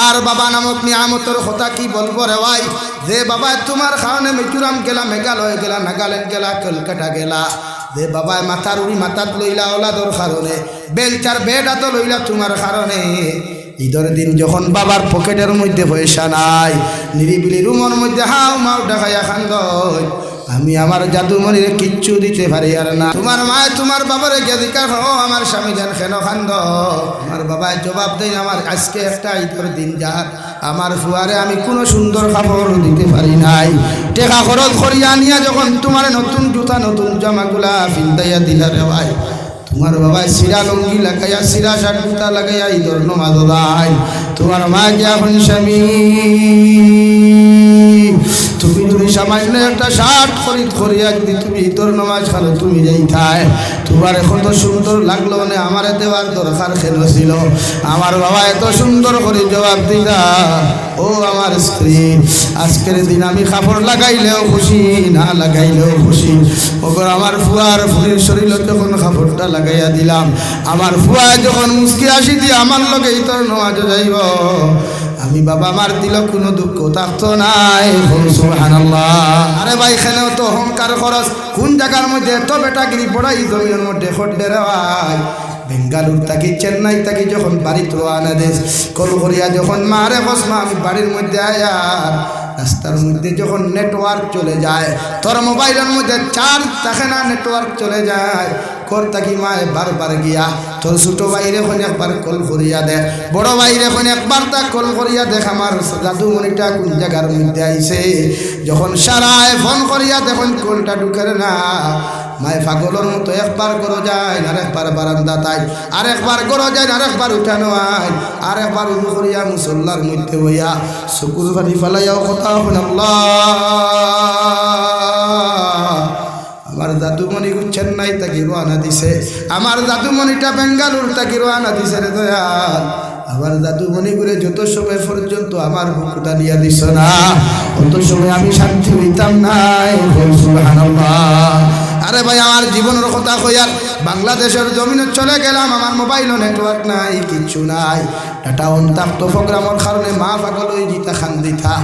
আর বাবা নামক নিয়ামতের কথা কি বলবো রে ভাই। যে বাবা তোমার কারণে মিজোরাম গেলা, মেঘালয় গেলা, নাগাল্যান্ড গেলা, কলকাতা গেলা, যে বাবায় মাথার উড়ি মাথাত লইলা ওলাদর কারণে, বেলচার বেডাত লইলা তোমার কারণে। ঈদের দিন যখন বাবার পকেটের মধ্যে পয়সা নাই, নিরিবিলি রুমের মধ্যে হাও মাও দেখাইয়া খান্দয়, আমি আমার জাদুমণিরে কিচ্ছু দিতে পারি আর না। তোমার মা তোমার বাবারে গিয়ে জিজ্ঞাসা করো আমার স্বামী যেন কেন খান্দ। আমার বাবায় জবাব দেয়, আমার আজকে একটা ঈদের দিন যার আমার ফুয়ারে আমি কোনো সুন্দর কাপড় দিতে পারি নাই। টেকা খরচ করিয়া নিয়া যখন তোমার নতুন জুতা নতুন জামাগুলা পিন্দাইয়া দিলা রে ভাই, তোমার বাবায় সিরা লঙ্গি লাগাইয়া সিরা শার্ট জুতা লাগাইয়া ঈদের নমাজ দেয়। তোমার মা গিয়া এখন স্বামী তুমি সামান্য একটা শার্ট খরিদ করিয়া যদি তুমি ঈদের নামাজ খালো তুমি যাইতাই, তোমার কত সুন্দর লাগলো, মানে আমার দেওয়ার দরকার কেন ছিল? আমার বাবা এত সুন্দর করে জবাব দিলা, ও আমার স্ত্রী আজকের দিন আমি কাপড় লাগাইলেও খুশি, না লাগাইলেও খুশি। ওপর আমার ফুয়ার ফুরির শরীর যখন কাপড়টা লাগাইয়া দিলাম, আমার ফুয়া যখন মুসকি আসি দিয়ে আমার লগে ঈদের নামাজ যাইব, আমি বাবা আমার দিল কোনো দুঃখ থাকতো নাই। সুবহানাল্লাহ। আরে ভাই এখানেও তো অহংকার খরচ, কোন জায়গার মধ্যে এত বেটাগিরি পড়াই জমিনের মধ্যে খড্ডে রে ভাই। বেঙ্গালুর থাকি চেন্নাই থাকি যখন বাড়িতে রওনা দেশ কল করিয়া যখন মারে বসমা আমি বাড়ির মধ্যে আয়ার রাস্তার মধ্যে যখন নেটওয়ার্ক চলে যায়, তোর মোবাইলের মধ্যে চার্জ থাকে না, নেটওয়ার্ক চলে যায়, কর থাকি মায়ে বারবার গিয়া তোর ছোটো ভাইরে এখন একবার কল করিয়া দেখ, বড় ভাইরে এখন একবার তা কল করিয়া দেখ আমার জাদুমণিটা কোন জায়গার মধ্যে আইছে। যখন সারায় ফোন করিয়া দেখুন কলটা ঢুকের না, মায় পাগলের মতো একবার করো যায়, আর একবার বারান্দা তাই, আর একবার করো যায়, আর একবার উঠানো আয়, আর একবার উঠু করিয়া মুসল্লার মধ্যে হইয়া চকুর পানি ফেলাইয়াও কথা হন আল্লাহ আমার জাদুমণি চেন্নাই তাকে রওনা দিছে, আমার জাদুমণিটা বেঙ্গালুর তাকে রওনা দিছে রে দয়াল। আমার জাদুমণি করে যত সময় পর্যন্ত আমার বুকুটা নিয়ে দিছ না, অত সময় আমি শান্তি হইতাম নাই। সুবহানাল্লাহ। আরে ভাই আমার জীবনের কথা কইয়ার বাংলাদেশের জমিনে চলে গেলাম, আমার মোবাইলও নেটওয়ার্ক নাই, কিচ্ছু নাই, ডাটা অন থাকতো প্রোগ্রামের কারণে মা পাগল হয়ে জিতা খান দিতা।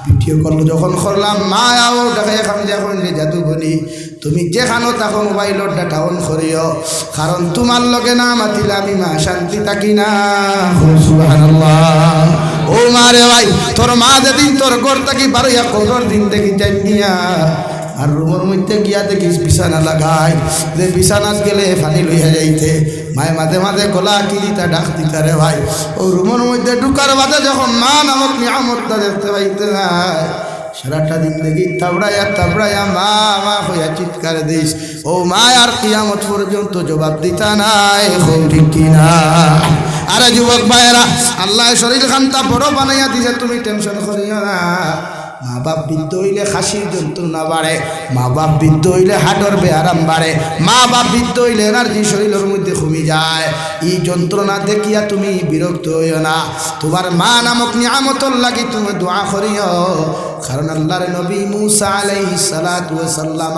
ভিডিও কল যখন করলাম মা আও দেখাই খান যখন জাদুমণি তুমি যেখানো থাকো মোবাইলের ডাটা অন করিও, কারণ তোমার লগে না মাতিলে আমি মা শান্তি থাকি না। সুবহানাল্লাহ। ও মা রে ভাই, তোর মা যেদিন তোর ঘর থাকি বারোয়া কবর দিন দেখি যাই নিয়া আর রুমের মধ্যে গিয়া দেখিস বিছানা লাগাই, যে বিছানাত গেলে ফানি লইয়া যাইতে, মায়ে মাঝে মাঝে গলা কি দিতা ডাক দিতা রে ভাই। ও রুমের মধ্যে ঢুকার বাদে যখন মা নামক নিয়ামতটা দেখতে পাইতে নাই, সারাটা দিন দেখি তাবড়াইয়া মা মা হইয়া চিৎকার দিস, ও মা আর কিয়ামত পর্যন্ত জবাব দিতা নাই। ঠিক কিনা? আরে যুবক ভাইয়েরা, আল্লাহ শরীর খান্তা বড় বানাইয়া দিছে, তুমি টেনশন করিও না। মা বাপ বৃদ্ধ হইলে খাসির যন্ত্রণা বাড়ে, মা বাপ বৃদ্ধ হইলে হাড়ের ব্যায়াম বাড়ে, মা বাপ বৃদ্ধ হইলে এনার্জি শরীরের মধ্যে কমে যায়। এই যন্ত্রণা দেখিয়া তুমি বিরক্ত হইও না, তোমার মা নামক নিয়ামতর লাগি তুমি দোয়া করিও। কারণ আল্লাহর নবী মুসা আলাইহিস সালাতু ওয়াস সালাম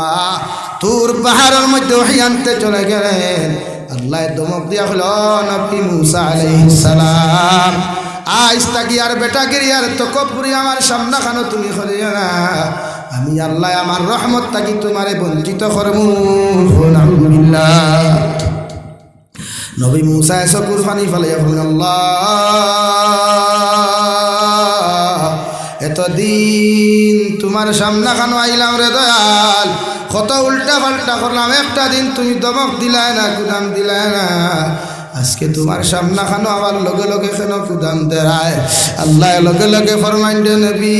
তুর পাহাড়ের মধ্যে ওহী আনতে চলে গেলেন, আল্লাহ দমক দিয়া হলো নবী মুসা আলাইহিস সালাম আজ তাকি আর বেটাগিরি আর তকব্বুরি আমার সামনা খানো তুমি করিও না, আমি আল্লাহ আমার রহমত তাকি তোমারে বঞ্চিত করমু। আলহামদুলিল্লাহ। নবী মুসা চকুর পানি ফেলাইয়া বলেন, আল্লাহ এতদিন তোমার সামনা খানো আইলাম রে দয়াল, কত উল্টা পাল্টা করলাম, একটা দিন তুমি দমক দিলাই না, গুদাম দিলাই না, আজকে তোমার সামনা খানো আমার লগে লগে কেন কুদাম দেয়? আল্লাহ লগে লগে ফরমাইন দে নবী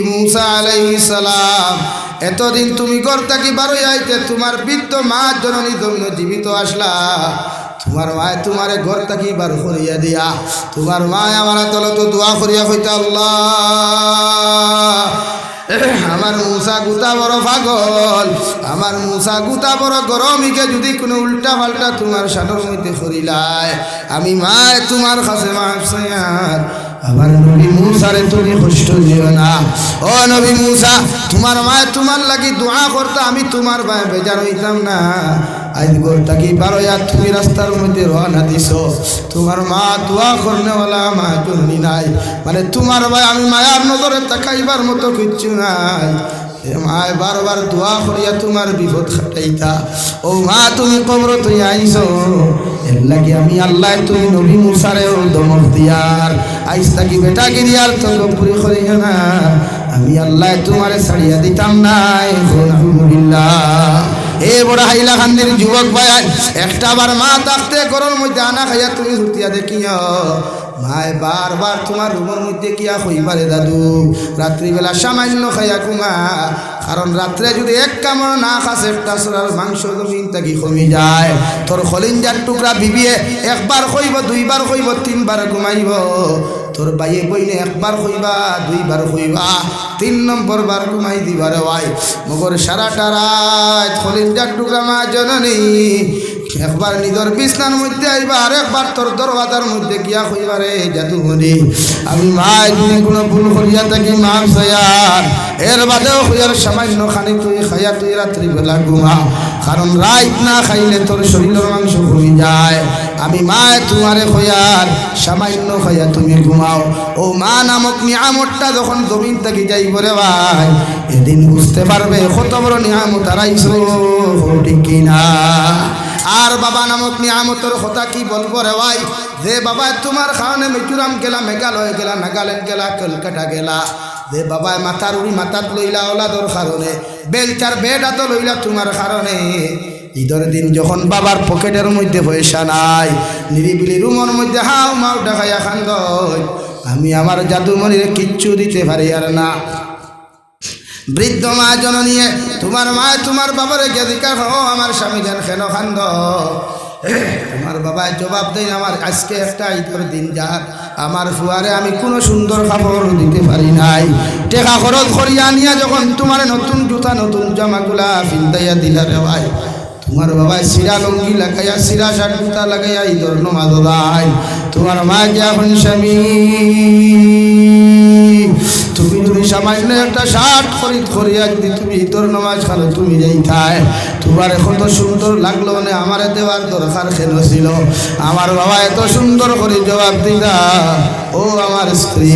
মুসা আলাইহিস সালাম, এতদিন তুমি ঘর থাকি বারোই আইতে তোমার বৃদ্ধ মা জননী জমিন জীবিত আসলা, তোমার মায় তোমারে ঘর থাকি বার করিয়া দিয়া, তোমার মায় আমার তলত দোয়া করিয়া কইতা, আল্লাহ আমার মুসা গুতা বড় পাগল, আমার মুসা গুতা বড় গরমিকে যদি কোনো উল্টা পাল্টা তোমার সানোর মধ্যে করিলায়, আমি মায় তোমার কাছে মাফ চাইয়ার, আমার নবী মুসারে তুমি কষ্ট দিও না। ও নবী মুসা, তোমার মায় তোমার লাগি দোয়া করতে আমি তোমার ভাই বেজার হইতাম না। আজ গোলটা কি বারোয়া তুমি রাস্তার মধ্যে রওনা দিছ, তোমার মা দোয়া করনেওয়ালা মা জননী নাই, মানে তোমার ভাই আমি মায়ার নজরে তাকাইবার মতো কিচ্ছু নাই। মায় বারবার দোয়া করিয়া তোমার বিপদ খাটাইতা। ও মা তুমি কবর তুই আইছো, এর লাগি আমি আল্লাহ তুমি নবী মুসারেও দমক দিয়ার আইস থাকি বেটা গিরিয়ার তো পুরি করিয়া না, আমি আল্লাহ তোমারে ছাড়িয়া দিতাম নাই। আলহামদুলিল্লাহ। এ বড় হাইলাকান্দির যুবক ভাই, একটা বার মা থাকতে ঘরের মধ্যে আনা খাইয়া তুমি হুতিয়া দেখিও, মায় বারবার তোমার রুমের মধ্যে কিয়া হইবারে দাদু রাত্রিবেলা সামান্য খাইয়া কুমা, কারণ রাত্রে যদি এক কামড় না খাস একটা সোরার মাংস জমিন থাকি কমি যায়। তোর খলিঞ্জার টুকরা বিবিয়ে একবার কইব, দুইবার কইব, তিনবার ঘুমাইব। তোর বাইয়ে বইনে একবার কইবা, দুইবার কইবা, 3 নম্বর বার ঘুমাই দিবারে ভাই। মগর সারাটা রাত খলিঞ্জার টুকরা মা জননী একবার নিজের বিছনার মধ্যে আইবা, আর একবার তোর দরওয়াজার মধ্যে গিয়া কইবারে জাদুমণি আমি মায় যদি কোনো ভুল করিয়া থাকি মাফ চাইয়ার, এর বাদেও হইয়ার সামান্য খানি তুই খাইয়া তুই রাত্রিবেলা ঘুমা, কারণ রাত না খাইলে তোর শরীরের মাংস কমে যায়। আমি মায় তোমারে হইয়ার সামান্য খাইয়া তুমি ঘুমাও। ও মা নামক নিয়ামতটা যখন জমিন থেকে যাইব রে ভাই, এদিন বুঝতে পারবে কত বড় নিয়ামত হারাইছো, ঠিক কিনা? আর বাবা নামক নিয়ামতের কথা কি বলবো রে ভাই, যে বাবা তোমার কারণে মিজোরাম গেলা, মেঘালয় গেলা, নাগাল্যান্ড গেলা, কলকাতা গেলা, যে বাবায় মাথার উড়ি মাথাত লইলা ওলাদর কারণে, বেলচার বেডাতো লইলা তোমার কারণে। ঈদের দিন যখন বাবার পকেটের মধ্যে পয়সা নাই, নিরিবিলি রুমের মধ্যে হাও মাও ডাকাইয়া খান্দ, আমি আমার জাদুমণির কিচ্ছু দিতে পারি আর না। বৃদ্ধ মা জননীয়ে তোমার মা তোমার বাবারে কে দিকা হো আমার স্বামী যেন কেন খান্দ, তোমার বাবা জবাব দেয় আমার আজকে একটা ঈদের দিন যার আমার ফুয়ারে আমি কোনো সুন্দর কাপড় দিতে পারি নাই, টেকা খরচ করিয়া নিয়া যখন তোমার নতুন জুতা নতুন জামাগুলা পিন্দাইয়া দিলা রে ভাই, তোমার বাবা সিরা লঙ্গি লাগাইয়া সিরা শার্ট জুতা লাগাইয়া ঈদের নমাজ দায়, তোমার মা গিয়া এখন স্বামী তুমি যদি সামান্য একটা শার্ট খরিদ করিয়া যদি তুমি ঈদের নামাজ খানো তুমি যাইতাই, তোমার কত সুন্দর লাগলো, মানে আমার দেওয়ার দরকার কেন ছিল? আমার বাবা এত সুন্দর করে জবাব দিলা, ও আমার স্ত্রী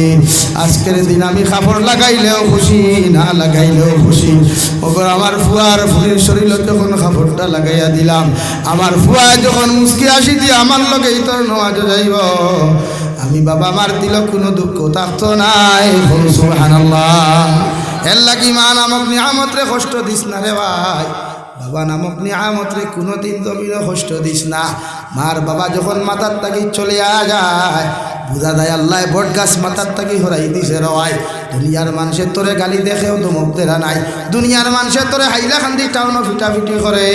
আজকের দিন আমি কাপড় লাগাইলেও খুশি, না লাগাইলেও খুশি। ওপর আমার ফুয়ার ফুলির শরীরে যখন কাপড়টা লাগাইয়া দিলাম, আমার ফুয়া যখন মুস্কি আসি দিয়ে আমার লগে ঈদের নামাজ যাইব, আমি বাবা আমার দিল কোনো দুঃখ থাকতো নাই। সুবহানাল্লাহ। এর লাগি মা নামক নিয়ামতরে কষ্ট দিস না রে ভাই, বাবা নামক নিয়ামতরে কোনোদিন জমিনে কষ্ট দিস না। মার বাবা যখন মাথার তাকি চলে যায়, বুঝা যায় আল্লাহ বট গাছ মাথার তাকি হরাই দিছে রয়। দুনিয়ার মানুষের তোরে গালি দেখেও দমক দেরা নাই, দুনিয়ার মানুষের তোরে হাইলাকান্দি টাউনও ফিটাফিটি করে,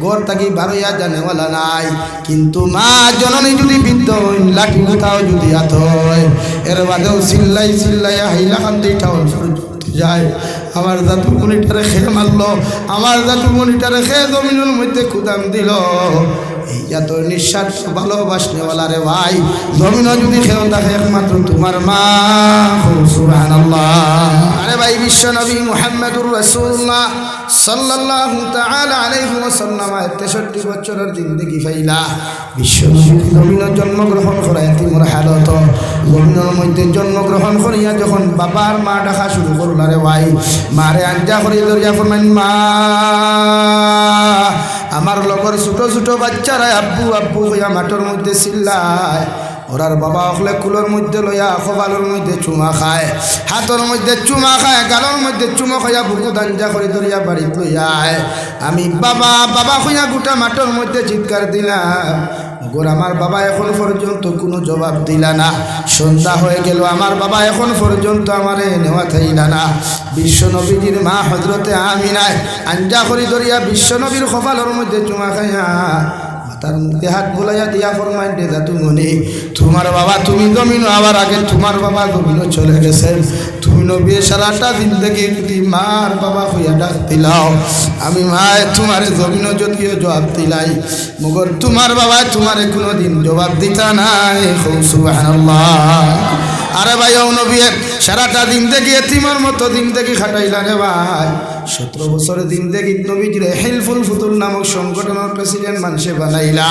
গড় তাকি বারোয়া জানেওয়ালা নাই। কিন্তু মা জননী যদি বৃদ্ধ লাঠি কোথাও যদি হাত হয়, এর বাদেও চিল্লাই চিল্লাইয়া হাইলাকান্দি টাউন যায়। আমার জাতু মনিটারে খেয়ে মারল, আমার জাতু মনিটারে খেয়ে জমিনের মধ্যে কুদাম দিল। এই এত নিঃস্বার্থ ভালোবাসনেওয়ালা রে ভাই, জমিনও যদি খেয়েও থাকে একমাত্র তোমার মা। সুবহানাল্লাহ। আরে ভাই বিশ্ব নবী মুহাম্মদুর রাসূলুল্লাহ সাল্লাল্লাহু তাআলা আলাইহি ওয়াসাল্লাম 63 বছরের জিন্দেগি পাইলা। বিশ্ব নবী জমিনের জন্মগ্রহণ করা এতিমের হালত, জমিনের মধ্যে জন্মগ্রহণ করিয়া যখন বাবার মা ডাকা শুরু করল রে ভাই, মারে আঞ্জা করে দরিয়া ফরমান মা, আমার লগর ছোট ছোট বাচ্চারা আব্বু আব্বু হইয়া মাঠের মধ্যে চিল্লায়, ওরার বাবা হলে কুলোর মধ্যে লইয়া কপালের মধ্যে চুমা খায়, হাতের মধ্যে চুমা খায়, গালের মধ্যে চুমা খাইয়া বুকু দাঞ্জা করে ধরিয়া বাড়িতে লইয়া আমি বাবা বাবা হইয়া গোটা মাঠের মধ্যে চিৎকার দিলাম। গোর আমার বাবা এখন পর্যন্ত কোনো জবাব দিলা না। সন্ধ্যা হয়ে গেল, আমার বাবা এখন পর্যন্ত আমারে নেওয়া থাইলা না। বিশ্ব নবীজির মা হজরতে আমিনায় আঞ্জা করি ধরিয়া বিশ্ব নবীর কপালের মধ্যে চুমা খাইয়া তার মধ্যে হাত বোলাইয়া দিয়া ফরমাইন দে জাদুমণি, তোমার বাবা তুমি জমিন আবার আগে তোমার বাবা জমিনও চলে গেছেন, তুমি নবী সারাটা জিন্দগি যদি মার বাবা হইয়া ডাক দিলাও, আমি মায় তোমার জমিনও যদিও জবাব দিলাই, মগর তোমার বাবা তোমারে কোনোদিন জবাব দিতা নাই। সুবহানাল্লাহ। আরে ভাই ও নবী সারাটা দিন দেখি এতিমের মতো দিন দেখি খাটাইলা রে ভাই 17 বছরের দিন দেখি নবীজির হেলফুল ফুতুল নামক সংগঠনের প্রেসিডেন্ট মানুষে বানাইলা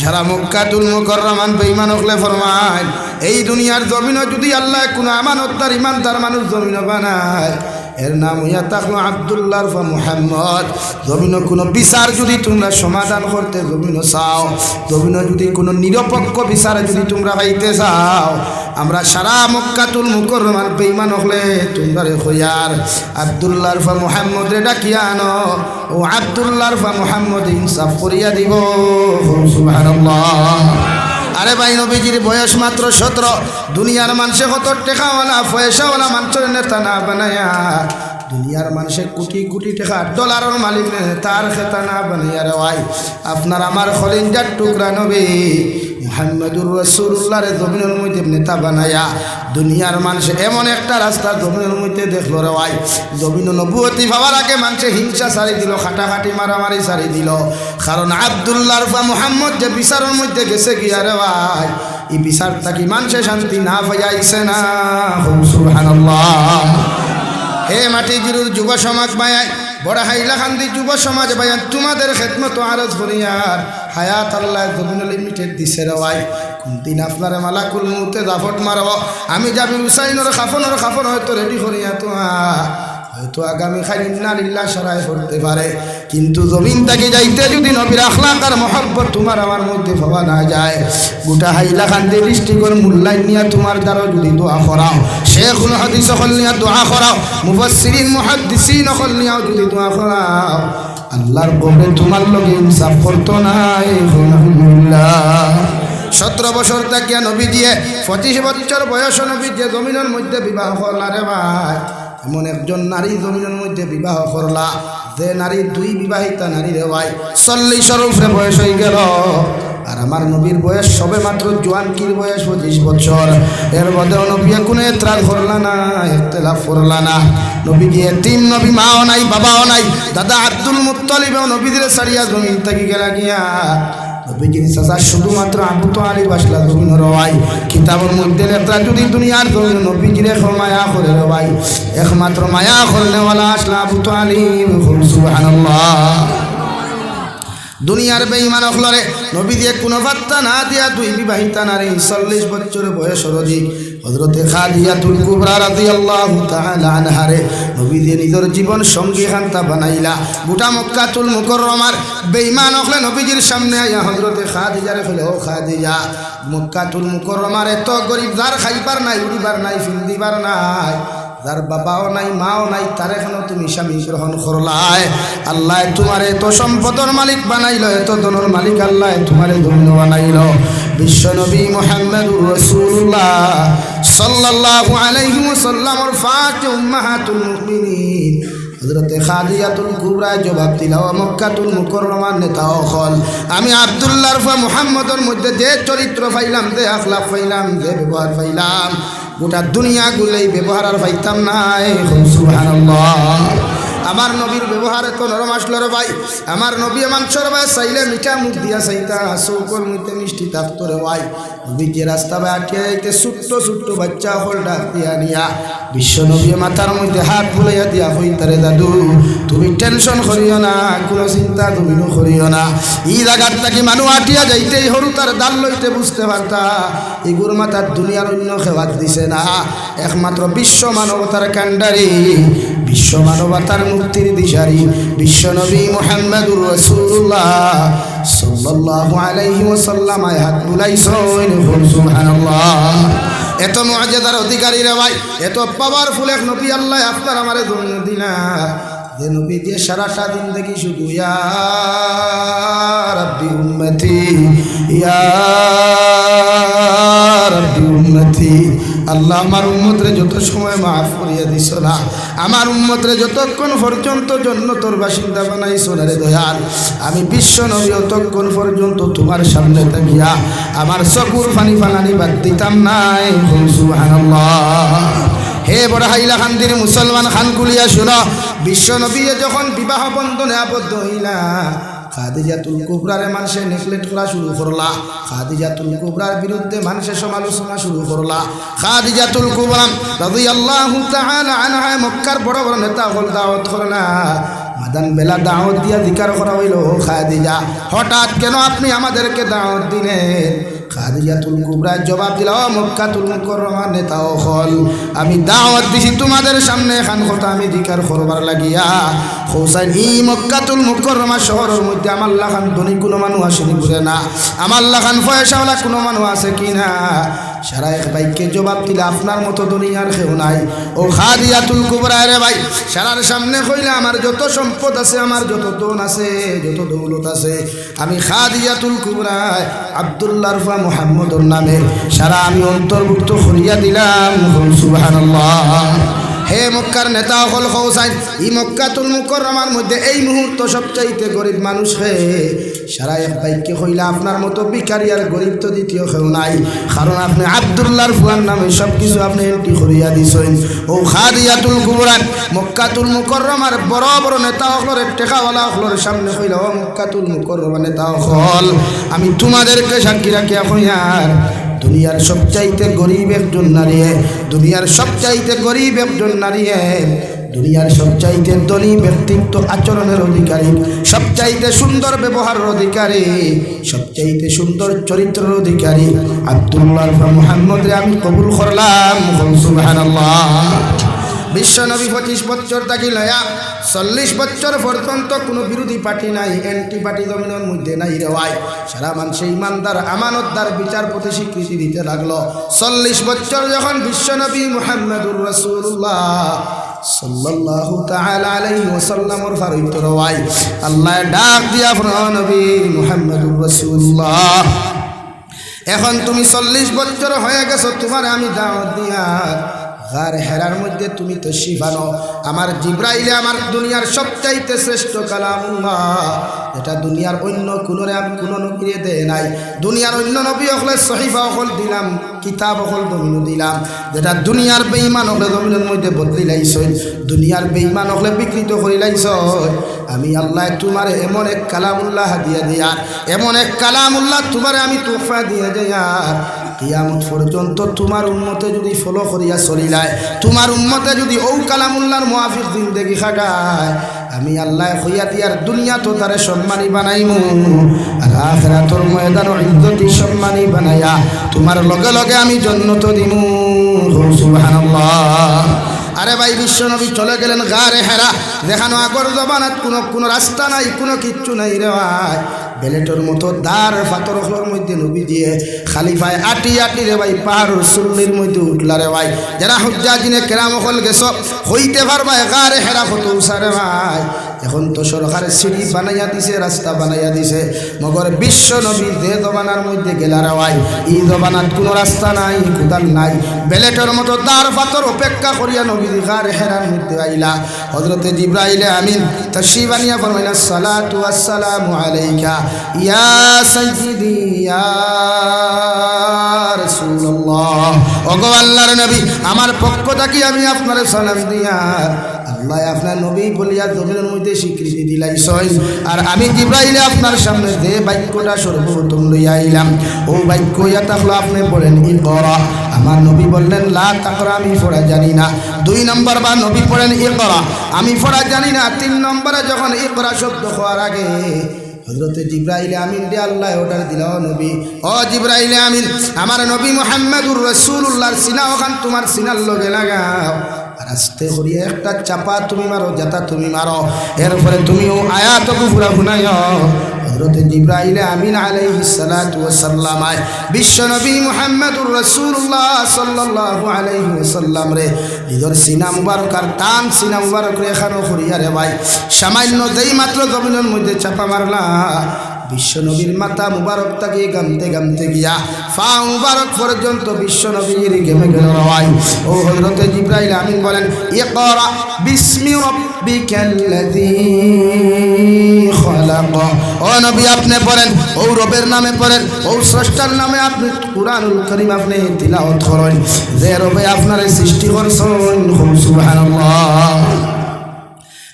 যারা মক্কাতুল মুকাররমান বেঈমান হলে ফরমায় এই দুনিয়ার জমিনে যদি আল্লাহ কোনো আমানতদার ইমানদার মানুষ জমিনে বানায় এর নাম হইয়া থাকলো আব্দুল্লাহ বা মুহাম্মদ জমিন কোনো বিচার যদি তোমরা সমাধান করতে জমিন চাও জমিন যদি কোনো নিরপেক্ষ বিচার যদি তোমরা পাইতে চাও আমরা সারা মক্কাতুল মুকাররমার বেঈমান হলে তোমরা হইয়ার আব্দুল্লাহ বা মুহাম্মদ রে ডাকিয়া আনো ও আব্দুল্লাহ বা মুহাম্মদ ইনসাফ করিয়া দিব সুবহানাল্লাহ আরে ভাই নবীজির বয়স মাত্র 17 দুনিয়ার মানুষে কত টাকাওয়ালা পয়সাওয়ালা মানুষের নেতা না বানায়া দুনিয়ার মানুষে কোটি কোটি টাকা ডলারের মালিক তার খেতা না বানাইয়া রে ভাই আপনার আমার খলিঞ্জার টুকরা নবী মুহাম্মদুর রাসূলুল্লাহর জমিনের মধ্যে নেতা বানায়া দুনিয়ার মানুষে এমন একটা রাস্তা জমিনের মধ্যে দেখলো রে ভাই জমিন নবুয়তি পাওয়ার আগে মানুষে হিংসা ছাড়ি দিল খাটাখাটি মারামারি ছাড়ি দিল কারণ আব্দুল্লাহ বা মুহাম্মদ যে বিচারের মধ্যে গেছে গিয়া রে ভাই এই বিচার থাকি মানুষে শান্তি না পাইয়াইছে না সুবহানাল্লাহ হে মাটি গিরুর যুব সমাজ বায়ায় বড় হাইলাকান্দি যুব সমাজ বায়ান তোমাদের খেদমত আরজ করিয়ার হায়াত আল্লাহ জমিন লিমিটেড দিছে রে ভাই কোন দিন আপনার মালাকুল মউতে জাফট মারব আমি যাবি হুসাইনের খাফন হয়তো রেডি করিয়া তোমার হয়তো আগামী খাই ইন্না লিল্লাহ সারায় পড়তে পারে কিন্তু জমিন থেকে যাইতে যদি নবীর আখলাক আর মহব্বত তোমার আমার মধ্যে পাওয়া না যায় গোটা হাইলাকান্দি ডিস্ট্রিক্টের মূল্যায়ন নিয়ে তোমার দ্বারা যদি দোয়া করাও শেখুল হাদিস হল নিয়ে দোয়া করাও মুফাসসিরিন মুহাদ্দিসিন হল নিয়েও যদি দোয়া করাও আল্লাহর কবরে তোমার লগে ইনসাফ করতো না আলহামদুলিল্লাহ 17 বছর থাকিয়া নবী দিয়ে 25 বছর বয়স নবী যে জমিনের মধ্যে বিবাহ করলা রে ভাই এমন একজন নারী জমিনের মধ্যে বিবাহ করলা যে নারী দুই বিবাহিতা নারী রে ভাই 40 উপরে বয়স হয়ে গেল আর আমার নবীর বয়স সবে মাত্র জোয়ানকির বয়স 25 বছর এর মধ্যে নবী কোনো এতরাজ করলা না ইখতিলাফ করলা না নবী যে তিন নবী মাও নাই বাবাও নাই দাদা আব্দুল মুত্তালিবও নবীদের সারিয়া জমিন থেকে গেলা গিয়া নবীজির চাচা শুধুমাত্র আবু তালিব আসলা জমিন রওয়াই কিতাবের মধ্যে লেখা যদি দুনিয়ার জমিন নবীজিরে মায়া করে রওয়াই একমাত্র মায়া করনেওয়ালা আসলা আবু তালিব সুবহানাল্লাহ দুনিয়ার বেঈমান হলরে নবী দিয়ে কোনো বার্তা না দিয়া দুই বিবাহিতা নারী 40 বছরের বয়স অধিক হযরতে খাদিজাতুল কুবরা রাদিয়াল্লাহু তাআলা আনহারে নবী দিয়ে নিজের জীবন সঙ্গী খান্তা বানাইলা গোটা মক্কাতুল মুকাররমার বেঈমান হলে নবীজির সামনে আয়া হযরতে খাদিজারে কইলো ও খাদিজা মক্কাতুল মুকাররমার এত গরিব যার খাইবার নাই উড়িবার নাই ফিলদিবার নাই যার বাবাও নাই মাও নাই তার এখনো তুমি স্বামী গ্রহণ করলাই আল্লাহ তোমার এত সম্পদের মালিক বানাইল এত ধনের মালিক আল্লাহ তোমার ধন্য বানাইল বিশ্ব নবী মুহাম্মদুর রাসূলুল্লাহ সাল্লাল্লাহু আলাইহি ওয়াসাল্লামের ফাতে উম্মাহাতুল মুমিনিন হযরতে খাদিজাতুল কুবরা জবাব দিলা মক্কাতুল মুকাররমার নেতা হল আমি আব্দুল্লাহ বা মুহাম্মদের মধ্যে যে চরিত্র পাইলাম যে আখলাক পাইলাম যে ব্যবহার পাইলাম গোটা দুনিয়া গুলাই ব্যবহার আর পাইতাম না সুবহানাল্লাহ আমার নবীর ব্যবহার এত নরম আসলো রে ভাই আমার নবী মাংসর ভাই চাইলে মিঠা মুখ দিয়া চাইতা চৌকর মধ্যে মিষ্টি থাকতো রে ভাই নবীকে রাস্তা ভাই আটকে যাইতে ছোট্ট ছোট্ট বাচ্চা হল ডাক দিয়া নিয়া বিশ্ব নবী মাথার মধ্যে হাত বুলাইয়া দিয়া হইতারে দাদু তুমি টেনশন করিও না কোনো চিন্তা তুমি করিও না এই জায়গার থাকি মানুষ আটিয়া যাইতেই সরু তার দাল লইতে বুঝতে পারতা এগুর মাথার দুনিয়ার অন্য খেবাদ দিছে না একমাত্র বিশ্ব মানবতার কান্ডারি বিশ্ব মানবতার মুক্তির দিশারি বিশ্ব নবী মুহাম্মদুর রাসূলুল্লাহ সাল্লাল্লাহু আলাইহি ওয়াসাল্লাম হাত বুলাইছেন সুবহানাল্লাহ এত মুআজিজার অধিকারী রে ভাই এত পাওয়ারফুল এক নবী আল্লাহ আপনার আমারে জন্য দিনা যে নবী যে সারাটা দিন দেখি শুধু ইয়া রাব্বি উম্মতি ইয়া রাব্বি উম্মতি আল্লাহ আমার উম্মতরে যত সময় মাফ করিয়া দিছ না আমার উম্মতরে যতক্ষণ পর্যন্ত জান্নাতের বাসিন্দা বানাইছো না রে দয়াল আমি বিশ্ব নবী ততক্ষণ পর্যন্ত তোমার সামনে থাকিয়া আমার চকুর পানি ফালানি বাদ দিতাম নাই সুবহানাল্লাহ হে বড় হাইলাকান্দির মুসলমান খানকুলিয়া শুনো বিশ্ব নবী যখন বিবাহ বন্ধনে আবদ্ধ হইলা খাদিজাতুল কুবরারে মানুষে নেগলেক্ট করা শুরু করলা, খাদিজাতুল কুবরার বিরুদ্ধে মানুষের সমালোচনা শুরু করলা। খাদিজাতুল কুবরা রাদিয়াল্লাহু তাআলা আনহা মক্কার বড় বড় নেতা হল দাওয়াত করলা, মাদান বেলা দাওয়াত দিয়া জিকার করা হইল, খাদিজা হঠাৎ কেন আপনি আমাদেরকে দাওয়াত দিলেন? খাদিজাতুল কুবরা জবাব দিল, মক্কাতুল মুকাররমার নেতা হল, আমি দাওয়াত দিছি তোমাদের সামনে খান কথা আমি জিকার করবার লাগিয়া। হোসাইন ই মক্কাতুল মুকাররমা শহরের মধ্যে আমাল্লা খান ধনী কোনো মানুষ আসেনি বলে না, আমাল্লা খান পয়সাওয়ালা কোনো মানুষ আছে কিনা? সারা এক ভাইকে জবাব দিলে আপনার মতো দুনিয়ার কেউ নাই। ও খাদিজাতুল কুবরা রে ভাই, সারার সামনে কইলে আমার যত সম্পদ আছে, আমার যত ধন আছে, যত দৌলত আছে, আমি খাদিজাতুল কুবরা আব্দুল্লাহর ফা মুহাম্মদুর নামে সারা আমি অন্তর্ভুক্ত করিয়া দিলাম। সুবহানাল্লাহ। হে মক্কার নেতা হল হোসাইন, ই মক্কাতুল মুকাররমার মধ্যে এই মুহূর্ত সবচাইতে গরিব মানুষ হে। সারা এক ভাইকে কইলা আপনার মতো ভিখারি আর গরিব তো দ্বিতীয় কেউ নাই, কারণ আপনি আব্দুল্লাহর ফুয়ার নামে সব কিছু আপনি এন্ট্রি করিয়া দিছেন। ও খাদিজাতুল কুবরা মক্কাতুল মুকাররমার বড় বড় নেতা হলর টেকাওয়ালা হলর সামনে কইলা, ও মক্কাতুল মুকাররমা নেতা হল, আমি তোমাদেরকে সাক্ষী রাখিয়া কইয়ার দুনিয়ার সবচাইতে গরিব একজন নারী, দুনিয়ার সবচাইতে গরিব একজন নারী, দুনিয়ার সবচাইতে ধনী ব্যক্তিত্ব আচরণের অধিকারী, সবচাইতে সুন্দর ব্যবহারের অধিকারী, সবচাইতে সুন্দর চরিত্রের অধিকারী আব্দুল্লাহ মুহাম্মদরে আমি কবুল করলাম। সুবহানাল্লাহ। বিশ্বনবী 25 বছর থাকি লয়া 40 বছর পর্যন্ত কোনো বিরোধী পার্টি নাই, এন্টি পার্টি জমিনের মধ্যে নাই রেওয়ায়। সারা মানুষ ইমানদার আমানতদার বিচারপতি স্বীকৃতি দিতে লাগলো। 40 বছর যখন বিশ্বনবী মুহাম্মদুর রাসূলুল্লাহ সাল্লাল্লাহু তাআলা আলাইহি ওয়াসাল্লামের ফারিত রওয়ায় আল্লাহ ডাক দিয়া নবী মুহাম্মদুর রাসূলুল্লাহ, এখন তুমি 40 বছর হয়ে গেছো, তোমার আমি দাওয়াত দিয়া গার হেরার মধ্যে তুমি তো শিফানো, আমার জিব্রাইলে আমার দুনিয়ার সবচাইতে শ্রেষ্ঠ কালামুল্লাহ, এটা দুনিয়ার অন্য কোনো নবীরে দেয় নাই। দুনিয়ার অন্য নবী হলে সহিফা হল দিলাম, কিতাব হল জমিন দিলাম, যেটা দুনিয়ার বেঈমান হলে জমিনের মধ্যে বদলি লাইছ, দুনিয়ার বেঈমান হলে বিকৃত করে লাইছ। আমি আল্লাহ তোমার এমন এক কালামুল্লাহ দিয়ে দেয়া, এমন এক কালামুল্লাহ তোমারে আমি তোহফা দিয়ে দেয়া, কিয়ামত পর্যন্ত তোমার উম্মতে যদি ফলো করিয়া চলিলায়, তোমার উম্মতে যদি ও কালামুল্লাহর মুআফিক জিন্দেগি খাটায়, আমি আল্লাহ হইয়া দিয়ার দুনিয়া তো তারে সম্মানী বানাইমু, আর আখিরাতের ময়দান ইজ্জতি সম্মানী বানাইয়া তোমার লগে লগে আমি জান্নাত দিমু। সুবহানাল্লাহ। আরে ভাই, বিশ্বনবী চলে গেলেন গারে হেরা, দেখানো আগর জমানাত কোনো রাস্তা নাই, কোনো কিচ্ছু নাই রে ভাই, বেলেটর মতো দার পাথরের মধ্যে নবী দিয়ে খালিফায় আটি আটি রে ভাই পাহাড়ের সুল্লির মধ্যে উঠলা রে ভাই। যারা হুজ্জাজিনে কেরাম হল গেছ হইতে পারবা গারে হেরা কত উসারে ভাই। এখন তো সরকারের সিঁড়ি বানাইয়া দিছে, রাস্তা বানাইয়া দিছে, মগর বিশ্ব নবী যে জমানার মধ্যে গেলা রে ভাই, এই জমানাত কোনো রাস্তা নাই, কোদাল নাই, বেলেটর মতো দার পাথর অপেক্ষা করিয়া নবী গারে হেরার মধ্যে আইলা। হযরতে জিবরাইল আমিন তাশরীফ আনিয়া ফরমাইলেন, সালাতু ওয়াসসালামু আলাইকা ইয়া সাইয়্যিদি ইয়া রাসূলুল্লাহ। ওগো আল্লাহর নবী, আমার পক্ষ থেকে আমি আপনার সালাম দিয়া আল্লাহ আপনার নবী বলিয়া জমিনের মধ্যে স্বীকৃতি দিলাইছেন, আর আমি জিবরাইলে আপনার সামনে যে বাক্যটা সর্বপ্রথম লইয়া আইলাম, ও বাক্য ইয়া তাহলে আপনি বলেন ইকরা। আমার নবী বললেন লা তাকরা, আমি পড়া জানি না। 2 নম্বর বা নবী পড়েন ইকরা, আমি পড়া জানি না। 3 নম্বরে যখন ইকরা শব্দ হওয়ার আগে হযরতে জিবরাইল আমিন দিয়ে আল্লাহ অর্ডার দিল, নবী ও জিবরাইল আমিন, আমার নবী মুহাম্মদুর রাসূলুল্লাহর সিনা ওখান তোমার সিনার লগে লাগাও, আর আস্তে করিয়া একটা চাপা তুমি মারো, যাতা তুমি মারো, এরপরে তুমিও আয়াত পুরা শুনাইও। হযরতে জিবরাইল আমিন আলাইহিস সালাতু ওয়াস সালাম বিশ্বনবী মুহাম্মদুর রাসূলুল্লাহ সাল্লাল্লাহু আলাইহি ওয়াসাল্লাম রে নিজের সিনা মুবারক আর টান সিনা মুবারক রেখানো করিয়া রে ভাই সামান্য যেই মাত্র জমিনের মধ্যে চাপা মারলা, বিশ্বনবীর মাথা মুবারক তাকে গামতে গামতে গিয়া পা মুবারক পর্যন্ত বিশ্বনবীর গেমে গেল ভাই। ও হযরতে জিবরাইল আমিন বলেন, ইকরা বিসমি রাব্বিকাল্লাযী খালাক। ও নবী আপনি পড়েন, ও রবের নামে পড়েন, ও স্রষ্টার নামে আপনি কুরআনুল কারীম আপনি তিলাওয়াত করেন, যে রবে আপনার সৃষ্টি করছেন। সুবহানাল্লাহ।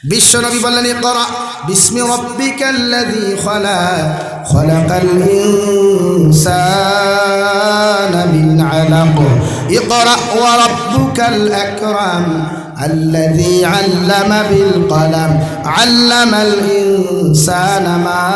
বিশ্বনবী বললেন ইকরা বিসমি রাব্বিকাল্লাযী খালাক খালাকাল ইনসানা মিন আলাক ইকরা ওয়া রাব্বুকাল আকরাম الذي علم بالقلم علم الإنسان ما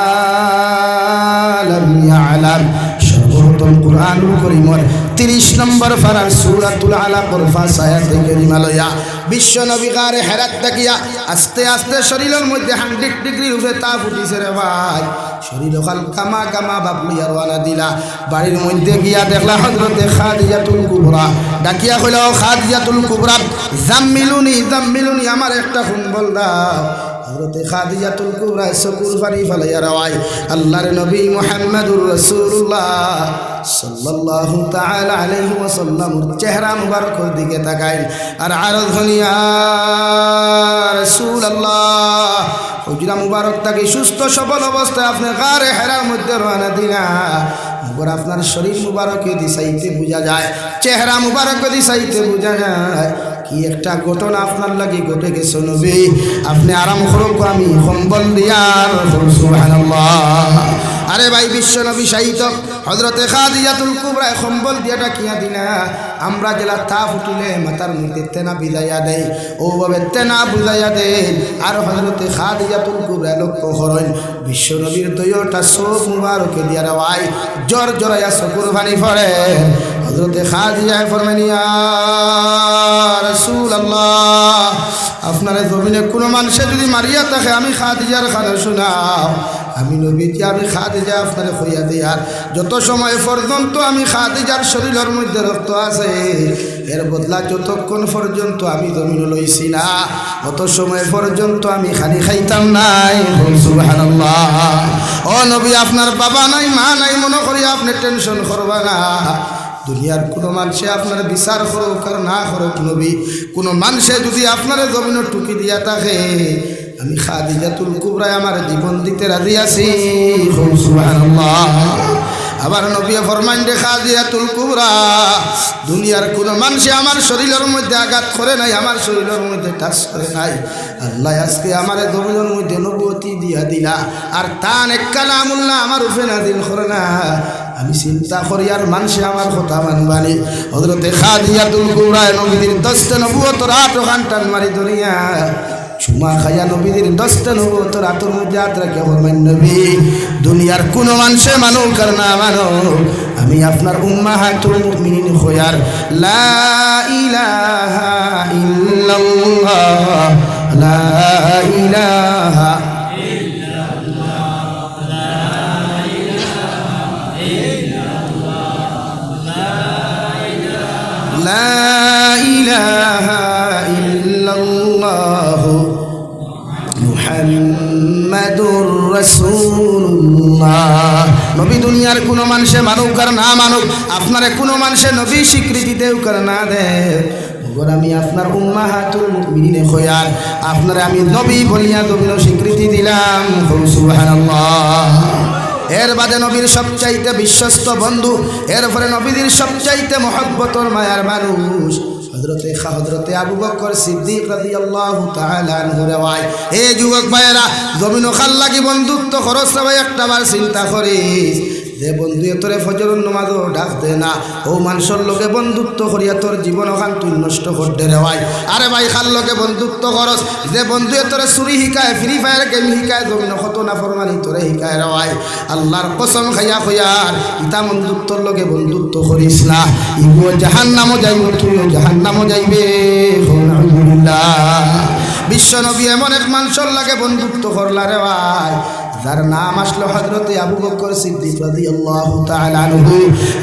لم يعلم সর্বপ্রথম কুরআনুল কারীমের 30 নম্বর পারা সূরাতুল আলাকের ফার্স্ট আয়াতে কারিমা লয়া বিশ্ব নবী গারে হেরাত তাকিয়া আস্তে আস্তে শরীরের মধ্যে 100 ডিগ্রি উপরে তাপ উঠিছে রে ভাই শরীর খাল কামা কামা বাপ লইয়া রওনা দিলা বাড়ির মধ্যে গিয়া দেখলা হযরতে খাদিজাতুল কুবরা ডাকিয়া কইলো খাদিজাতুল কুবরা জাম্মিলুনি আমার একটা কম্বল দাও হযরতে খাদিজাতুল কুবরা চকুর পানি ফেলাইয়া রাওয়ায় আল্লাহর নবী মুহাম্মদুর রাসূলুল্লাহ সাল্লাল্লাহু তাআলা আলাইহি ওয়াসাল্লাম চেহারা মুবারকের দিকে তাকায় আর আরজ হনিয়া রাসূলুল্লাহ হুজরা মুবারক তাকে সুস্থ সবল অবস্থায় আপনি গারে হেরার মধ্যে রওনা দিলা মগর আপনার শরীর মুবারকে দিশাইতে বোঝা যায় চেহারা মুবারকে দিশাইতে বোঝা যায় কি একটা ঘটনা আপনার লাগি ঘটে গেছে নবী আপনি আরাম করুক আমি কম্বল দিয়ার সুবহানাল্লাহ আরে ভাই বিশ্ব নবী শাহিদ হযরতে খাদিজাতুল কুবরা কম্বল দিয়া ডাকিয়া দিলা আমরা জেলা তাপ উঠিলে মাথার মধ্যে তেনা বিজাইয়া দেয় ওভাবে তেনা বুঝাইয়া দেন আর হযরতে খাদিজাতুল কুবরা লক্ষ্য করেন বিশ্ব নবীর দুইটা চোখ মুবারকে দিয়া রাওয়ায় জ্বর জড়াইয়া চকুর পানি পড়ে হযরতে খাদিজা ফরমানি ইয়া রাসূলুল্লাহ আপনার জমিনে কোনো মানুষে যদি মারিয়া থাকে আমি খাদিজার কথা শোনাও আমি নবীজি আমি খাদিজা আপনারে কইয়া দিই আর যত সময় পর্যন্ত আমি খাদিজার শরীরের মধ্যে রক্ত আছে এর বদলা যতক্ষণ পর্যন্ত আমি জমিন লইছি না অত সময় পর্যন্ত আমি খালি খাইতাম নাই সুবহানাল্লাহ ও নবী আপনার বাবা নাই মা নাই মনে করি আপনি টেনশন করবা না দুনিয়ার কোনো মানুষে আপনার বিচার করুক আর না করুক নবী কোনো মানুষে যদি আপনার জমিনে টুকি দিয়া থাকে আমি খাদিজাতুল কুবরা আমার জীবন দিতে রাজি আছি সুবহানাল্লাহ আবার নবী ফরমান দে খাদিজাতুল কুবরা দুনিয়ার কোনো মানুষে আমার শরীরের মধ্যে আঘাত করে নাই আমার শরীরের মধ্যে টাচ করে নাই আল্লাহ আজকে আমার জমিনের মধ্যে নবুয়তি দিয়া দিলা আর তান এক কালামুল্লাহ আমার উপরে নাযিল করে না আমি চিন্তা করি আর মানুষে আমার কথা মানবানি হযরতে খাদিজাতুল কুবরা নবীর 10টা নবুয়তের রাত ঘন্টান মারি দুনিয়া চুমা খায়া নবীদের 10টা নবুয়তের রাতের মধ্যে হাত রাখে ফরমান নবী দুনিয়ার কোনো মানুষে মানুক আর না মানুক আমি আপনার উম্মাহাতুল মুমিনিন খোয়ার লা ইলাহা ইল্লাল্লাহ লা ইলাহা لا إله إلا الله محمد رسول الله নবী দুনিয়ার কোনো মানুষে মানুক আর না মানুক আপনারে কোনো মানুষে নবী স্বীকৃতি দেও কর না দে মগর আমি আপনার উম্মাহাতুল মুমিনিন খোয়ার আপনারে আমি নবী বলিয়া নবীর স্বীকৃতি দিলাম সুবহানাল্লাহ এর বাদে নবীর সবচাইতে বিশ্বস্ত বন্ধু এরপরে নবীদের সবচাইতে মহব্বতর মায়ার মানুষ হযরতে আবু বকর সিদ্দিক রাদিয়াল্লাহু তাআলা আনহু রেওয়ায় এ যুবক ভাইরা জমিন খাল লাগি বন্ধুত্ব খরচ সবাই একটাবার চিন্তা করিস যে বন্ধু তোরে ফজরের নামাজও ডাক দে না ও মানুষের লোকে বন্ধুত্ব করিয়া তোর জীবন ওখান তুই নষ্ট করতে রেওয়ায় আরে ভাই খাল লোকে বন্ধুত্ব খরচ যে বন্ধু তোরে চুরি শিকায় ফ্রি ফায়ার গেম শিকায় জমিন কত না ফরমানি তোরে শিকায় রেওয়ায় আল্লাহর কসম খাইয়া খয়ার ইতা বন্ধুত্বর লোকে বন্ধুত্ব করিস না ইগো জাহান্নামও যাইব তুইও জাহান্নামও যাইবে আলহামদুলিল্লাহ বিশ্ব নবী এমন এক মানুষের লাগে বন্ধুত্ব করলা রে ভাই যার নাম আসলো হযরতে আবু বকর সিদ্দিক রাদিয়াল্লাহু তাআলা আনহু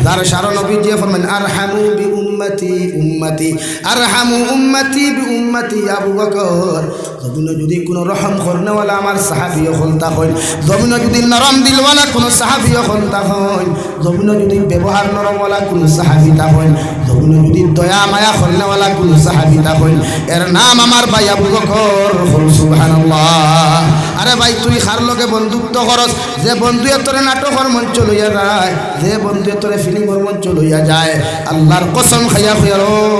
যার সারা নবী দিয়ে ফরমান আরহামু বি উম্মতি উম্মতি আরহামু উম্মতি বি উম্মতি আবু বকর জমিনে যদি কোনো রহম করনেওয়ালা আমার সাহাবীও হলতা হই জমিনে যদি নরম দিলওয়ালা কোনো সাহাবীও হলতা হই জমিনে যদি ব্যবহার নরমওয়ালা কোনো সাহাবীতা হই জমিনে যদি দয়া মায়া করনেওয়ালা কোনো সাহাবীতা হই এর নাম আমার ভাই আবু বকর সুবহানাল্লাহ আরে ভাই তুই খার লগে বন্ধুত্ব করস, যে বন্ধুয়ে তোরে নাটকের মঞ্চ লইয়া যায়, যে বন্ধুয়ে তোরে ফিল্মের মঞ্চ লইয়া যায়, আল্লাহর কসম খাইয়া খাইয়া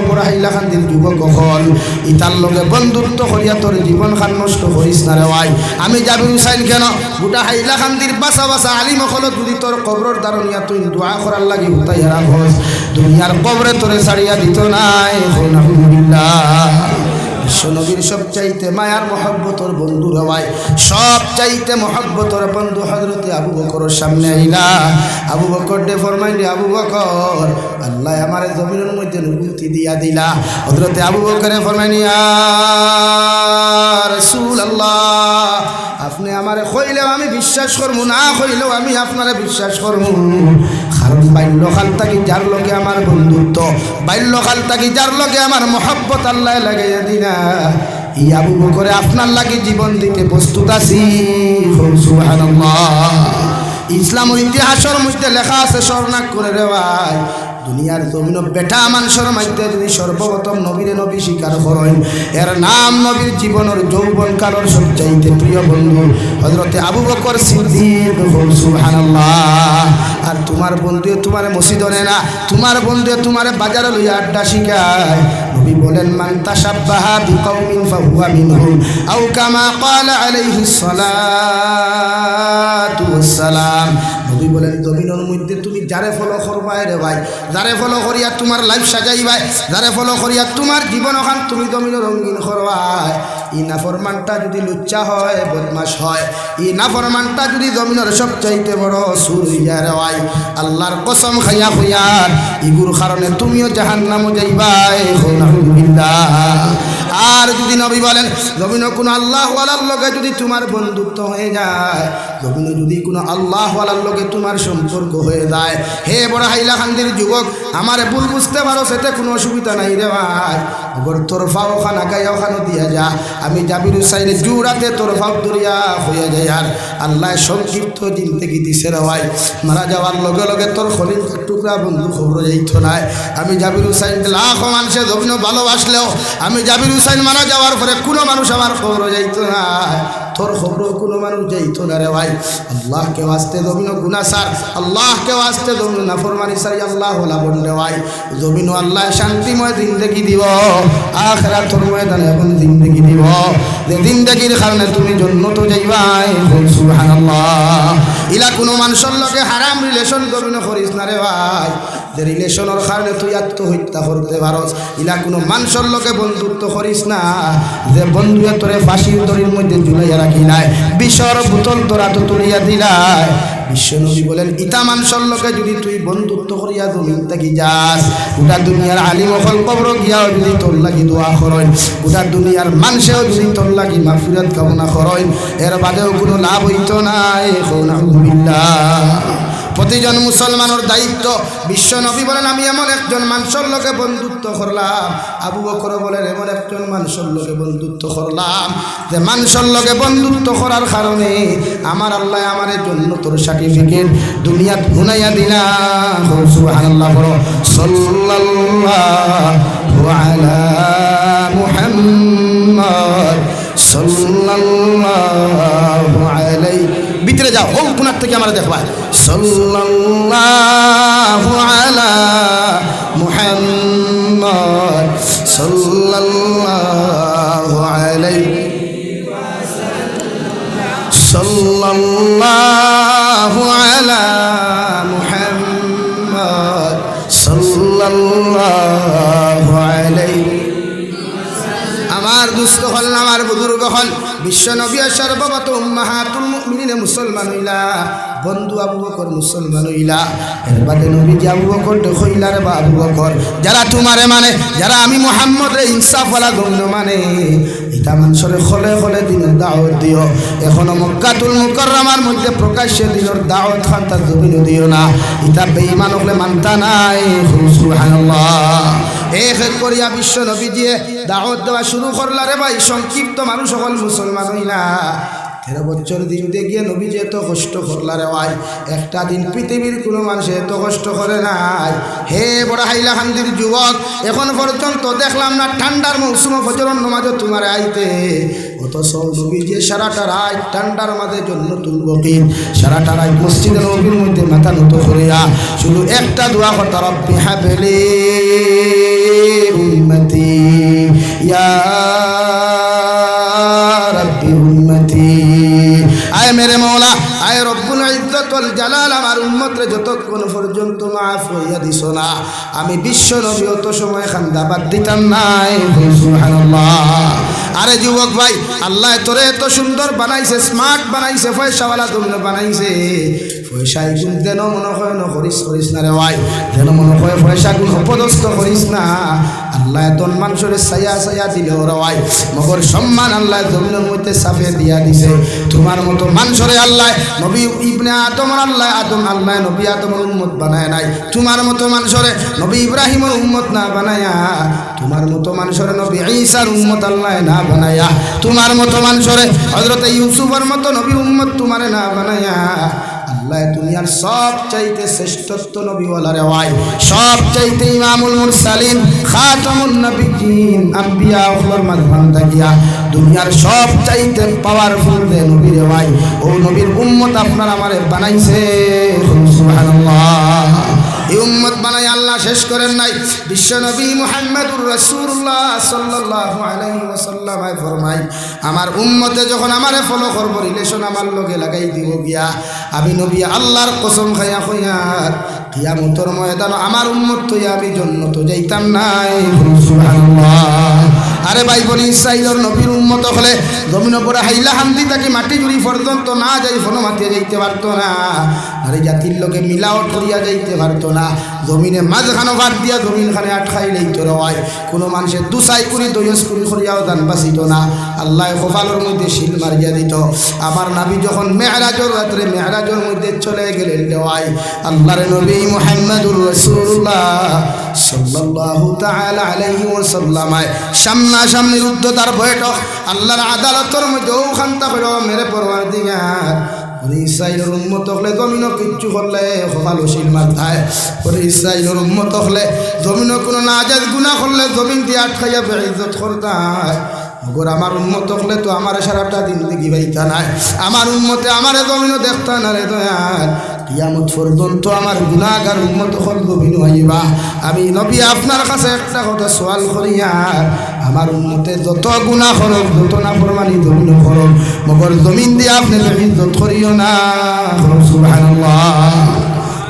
বড় হাইলাকান্দির যুবক হল ইতার লগে বন্ধুত্ব করিয়া তোর জীবন খান নষ্ট করিস না রে ভাই। আমি জাবির হুসাইন কেন গোটা হাইলাকান্দির বাসা বাসা আলিম হল যদি তোর কবরের দারণিয়া তুই দোয়া করার লাগি উঠাইয়া রাখস, দুনিয়ার কবরে তোরে ছাড়িয়া দিত নাই। আলহামদুলিল্লাহ। বিশ্বনবীর সবচাইতে মায়ার মহব্বতর বন্ধু রে ভাই, সবচাইতে মহব্বতর বন্ধু হযরতে আবু বকরের সামনে আইলা। আবু বকর ডে ফরমাইলে, আবু বকর আল্লাহ আমারে জমিনের মধ্যে নবুয়তি দিয়া দিলা। হযরতে আবু বকরে ফরমাইনি, ইয়া রাসূলুল্লাহ, আপনি আমারে কইলেও আমি বিশ্বাস করবো, না কইলেও আমি আপনারে বিশ্বাস করবো। কারণ বাল্যকাল থাকি যার লগে আমার বন্ধুত্ব, বাল্যকাল থাকি যার লগে আমার মহব্বত আল্লাহ লাগাইয়া দিনা, এই আবু বকরে আপনার লাগে জীবন দিতে প্রস্তুত আছি। সুবহানাল্লাহ। ইসলামের ইতিহাসের মধ্যে লেখা আছে, স্মরণাক করে রে ভাই, দুনিয়ার জমিন বেটা মানুষের মধ্যে যদি সর্বপ্রথম নবীরে নবী স্বীকার করেন, এর নাম নবীর জীবনের যৌবন কালের সবচাইতে প্রিয় বন্ধু হযরতে আবু বকর সিদ্দিক। সুবহানাল্লাহ। আর তোমার বন্ধু তোমার মসজিদে না, তোমার বন্ধু তোমার বাজারে লইয়া আড্ডা শিখায়। নবী বলেন, মান তাশাব্বাহা বিকাউমিন ফাহুয়া মিনহুম আও কামা ক্বালা আলাইহিস সালাতু ওয়াস সালাম। নবী বলেন, জমিনের মধ্যে তুমি যারে ফলো করবাই রে ভাই, যারে ফলো করিয়া তোমার লাইফ সাজাইবাই, যারে ফলো করিয়া তোমার জীবন ওখান তুমি জমিনের রঙিন করবাই, ই নাফরমানটা যদি লুচ্চা হয়, বদমাশ হয়, ই নাফরমানটা যদি জমিনের সবচাইতে বড় সুর হইয়া রে ভাই, আল্লাহর কসম খাইয়া হইয়ার ইগুর কারণে তুমিও জাহান্নামে যাইবাই। আর যদি নবী বলেন, জমিনে কোনো আল্লাহ ওয়ালার লগে যদি তোমার বন্ধুত্ব হয়ে যায়, জমিনে যদি কোনো আল্লাহ ওয়ালার লগে তোমার সম্পর্ক হয়ে যায়, হে বড় হাইলাকান্দির যুবক, আমার ভুল বুঝতে পারো, সেতে কোনো অসুবিধা নাই রে ভাই। ওর তোরফাও খানা গায়ে ওখানে দিয়া যা, আমি জাবির হুসাইন জুড়াতে তোরফাও দরিয়া হয়ে যায়। আর আল্লাহ সংক্ষিপ্ত জিন্দেগি দিছে রে ভাই, মারা যাওয়ার লগে লগে তোর খলিল টুকরা বন্ধু খবর যাইত নাই। আমি জাবির হুসাইন লাখ মানুষে জমিন ভালোবাসলেও আমি জাবির হুসাইন মারা যাওয়ার পরে কোনো মানুষ আমার খবর যাইত না, তোর খবর কোনো মানুষ যাইত না রে ভাই। আল্লাহকে ওয়াস্তে জমিন গুনাহ সার, আল্লাহকে ওয়াস্তে জমিন নাফরমানি সারি, আল্লাহ ওলা বললে ভাই জমিন আল্লাহ শান্তিময় জিন্দেগি দিব, আখিরাতের ময়দানে এখন জিন্দেগি দিব, যে জিন্দেগির কারণে তুমি জান্নাতে যাইবাই। সুবহানাল্লাহ। ইলা কোনো মানুষের লগে হারাম রিলেশন জমিন করিস না রে ভাই, যে রিলেশনের কারণে তুই আত্মহত্যা করতে পারস। ইলা কোনো মানুষের লগে বন্ধুত্ব করিস না, যে বন্ধুয়ে তোরে ফাঁসির দড়ির মধ্যে ঝুলাইয়া রাখি নাই, বিষর বোতল তোরা তো তুলিয়া দিলাই। বিশ্বনবী বলেন, ইতা মানুষের লগে যদি তুই বন্ধুত্ব করিয়া জমিন থাকি যাস, গোটা দুনিয়ার আলিম হল কবর গিয়াও যদি তোর লাগি দোয়া করেন, গোটা দুনিয়ার মানুষেও যদি তোর লাগি মাগফিরাত কামনা করেন, এর বাদেও কোনো লাভ হইত নাই। আলহামদুলিল্লাহ। প্রতিজন মুসলমানের দায়িত্ব, বিশ্ব নবী বলেন, আমি এমন একজন মানুষের লোকে বন্ধুত্ব করলাম, আবু বকর বলেন এমন একজন মানুষের লোকে বন্ধুত্ব করলাম, যে মানুষের লোকে বন্ধুত্ব করার কারণে আমার আল্লাহ আমার জন্য তোর সার্টিফিকেট দুনিয়াত গুনাইয়া দিলাম। সুবহানাল্লাহ। সাল্লাল্লাহু আলা মুহাম্মদ সাল্লাল্লাহু আলাইহি, ভিতরে যাও, ও কোনার থেকে আমরা দেখবা, সাল্লাল্লাহু আলা মুহাম্মদ সাল্লাল্লাহু আলাইহি সাল্লাল্লাহু আলা মুহাম্মদ সাল্লাল্লাহু আলাইহি। আমার দুস্থ হল, আমার বুজুর্গ হল, বিশ্ব নবী সর্বগত উম্মাহাতুল মুমিনিন মুসলমান হইলা, বন্ধু আবু বকর মুসলমান হইলা। এর বাদে নবী যে আবু বকর হইলা রে আবু বকর, যারা তোমারে মানে, যারা আমি মুহাম্মদ রে ইনসাফওয়ালা গণ্য মানে, এটা মানুষের খলে খলে দিনের দাওয়াত দিও। এখনো মক্কাতুল মুকাররমার মধ্যে প্রকাশ্যে দিনের দাওয়াত খান তার জমিনে দিও না, এটা বেঈমান হলে মানতা নাই। সুবহানাল্লাহ। এক এক করিয়া বিশ্ব নবী দিয়ে দাওয়াত দেওয়া শুরু করলা রে ভাই। সংক্ষিপ্ত মানুষ সকল মুসলমান হইলা, 13 বছর দিন গিয়ে নবী যে এত কষ্ট করলা রে ভাই, একটা দিন পৃথিবীর কোনো মানুষ এত কষ্ট করে নাই। হে বড় হাইলাকান্দির যুবক, এখন পর্যন্ত দেখলাম না ঠান্ডার মৌসুম ফজরের নামাজও তোমার আইতে অথচ নবী যে সারাটা রাত ঠান্ডার মাঝে জন্য তুলবকিন সারাটা রাত মসজিদে নবীর মধ্যে মাথা নত করিয়া শুধু একটা দোয়া করতে রব্বি হাবলি উম্মতি ইয়া রব্বি উম্মতি। আয় মেরে মৌলা, আয় রব্বুল ইজ্জত ওয়াল জালাল, আমার উম্মতরে যতক্ষণ পর্যন্ত মাফ হইয়া দিছ না আমি বিশ্ব নবী অত সময় খান্দা বাদ দিতাম নাই। সুবহানাল্লাহ। আরে যুবক ভাই, আল্লাহ তোরে এত সুন্দর বানাইছে, স্মার্ট বানাইছে, পয়সাওয়ালা তুমি বানাইছে। পয়সা গুণ যেন মনে হয় না করিস না রে ভাই, যেন মনে হয় পয়সা গুণ অপদস্থ করিস না। আল্লাহ এতন মানুষের ছায়া দিলে ওরা ভাই মগর সম্মান আল্লাহ জমিনের মধ্যে সাফে দিয়া দিছে। তোমার মতো মানুষরে আল্লাহ নবী ইবনে আদম আল্লাহ নবী আদমের উম্মত বানায় নাই। তোমার মতো মানুষরে নবী ইব্রাহিমের উম্মত না বানায়া, তোমার মতো মানুষরে নবী ঈসার উম্মত আল্লাহ না বানায়া, তোমার মতো মানুষরে হযরত ইউসুফের মতো নবীর উম্মত তোমারে না বানায়া আল্লাহ দুনিয়ার সব চাইতে শ্রেষ্ঠত্ব নবীওয়ালা রে ভাই, সব চাইতে ইমামুল মুরসালিন খাতামুন নবিয়্যিন আম্বিয়া ওগুলোর মাঝখান থাকিয়া দুনিয়ার সব চাইতে পাওয়ারফুল যে নবী রে ভাই, ও নবীর উম্মত আপনার আমারে বানাইছে। সুবহানাল্লাহ। এই উম্মত বানাই আল্লাহ শেষ করেন নাই। বিশ্ব নবী মুহাম্মদুর রাসূলুল্লাহ সাল্লাল্লাহু আলাইহি ওয়াসাল্লাম ফরমাই, আমার উম্মতে যখন আমারে ফলো করব, রিলেশন আমার লগে লাগাই দিব গিয়া, আমি নবী আল্লাহর কসম খাইয়া কইয়ার কিয়ামতের ময়দানে আমার উম্মত তো আমি জান্নাতে যাইতাম নাই। সুবহানাল্লাহ। আরে ভাই বনি ইসরাইলের নবীর উম্মত হলে জমিনের উপরে হাইলা হান্দি তাকে মাটি জুড়ি পর্যন্ত না যাই ফোনো মাতিয়ে যাইতে পারতো না, আরে জাতির লোকে মিলাওট করিয়া যাইতে পারতো না। জমিনে মাঝখানো ভাত দিয়া জমিনখানে আটকাই লইতো রয়, কোনো মানুষের দুসাই করি দইস করি করিয়াও দান বাঁচিত না। আল্লাহ কপালের মধ্যে শিল মারিয়া দিত। আমার নবী যখন মেহরাজের রাত্রে মেহরাজের মধ্যে চলে গেলেন দেওয়াই, আল্লাহর নবী মুহাম্মদুর রাসূলুল্লাহ সাল্লাল্লাহু তাআলা আলাইহি ওয়াসাল্লাম সামনাসামনি রুদ্ধতার বৈঠক আল্লাহর আদালতের মধ্যে ওখানটা হইল মেরে পরওয়ারদিগার বনি ইসরাইলের উম্মত হলে জমিনও কিচ্ছু করলে কপাল শিল মাথায়, বনি ইসরাইলের উম্মত হলে জমিনও কোনো নাজায়েজ গুনাহ করলে জমিন দিয়ে আটকাইয়া বেইজ্জত করতায়। মগর আমার উম্মত হলে তো আমার সারাটা জিন্দেগি বাইতা নাই, আমার উম্মতে আমারে জমিনও দেখতা না রে দয়াল। কিয়ামত পর্যন্ত আমার গুনাহগার উম্মত হল জমিন হইবা। আমি নবী আপনার কাছে একটা কথা সওয়াল করিয়া, আমার উম্মতে যত গুনাহ করুক, যত নাফরমানি জমিন করুক, মগর জমিন দিয়ে আপনি ইজ্জত করিও না। সুবহানাল্লাহ।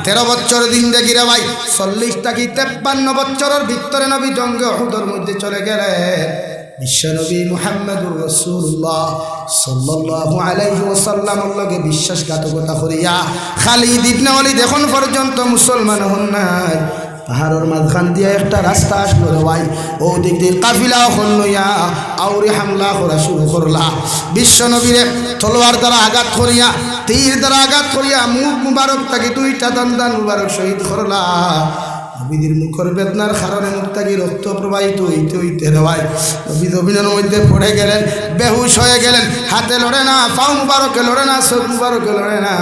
13 বছর জিন্দেগি রে ভাই, 40 থেকে 53 বছরের ভিতরে নবী জঙ্গে উহুদের মধ্যে চলে গেলেন। বিশ্বনবী মুহাম্মদুর রাসূলুল্লাহ সাল্লাল্লাহু আলাইহি ওয়াসাল্লামের লগে বিশ্বাসঘাতকতা করিয়া খালিদ ইবনে ওয়ালিদ এখন পর্যন্ত মুসলমান হন নাই। পাহাড়ের মাঝখান দিয়ে একটা রাস্তা আসলো রে ভাই, ও দিক দিয়ে কাফিলা হইয়া আউরি হামলা করা শুরু করলা। বিশ্বনবীরে তলোয়ার দ্বারা আঘাত করিয়া, তীর দ্বারা আঘাত করিয়া মুখ মুবারক তাকে 2টা দান মুবারক শহীদ করলা। নবীদের মুখের বেদনার কারণে মুখ থেকে রক্ত প্রবাহিত হইতে হইতে রে ভাই নবী জমিনের মধ্যে পড়ে গেলেন, বেহুশ হয়ে গেলেন। হাতে লড়ে না, পাও মুবারকে লড়ে না, চোখ মুবারকে লড়ে না।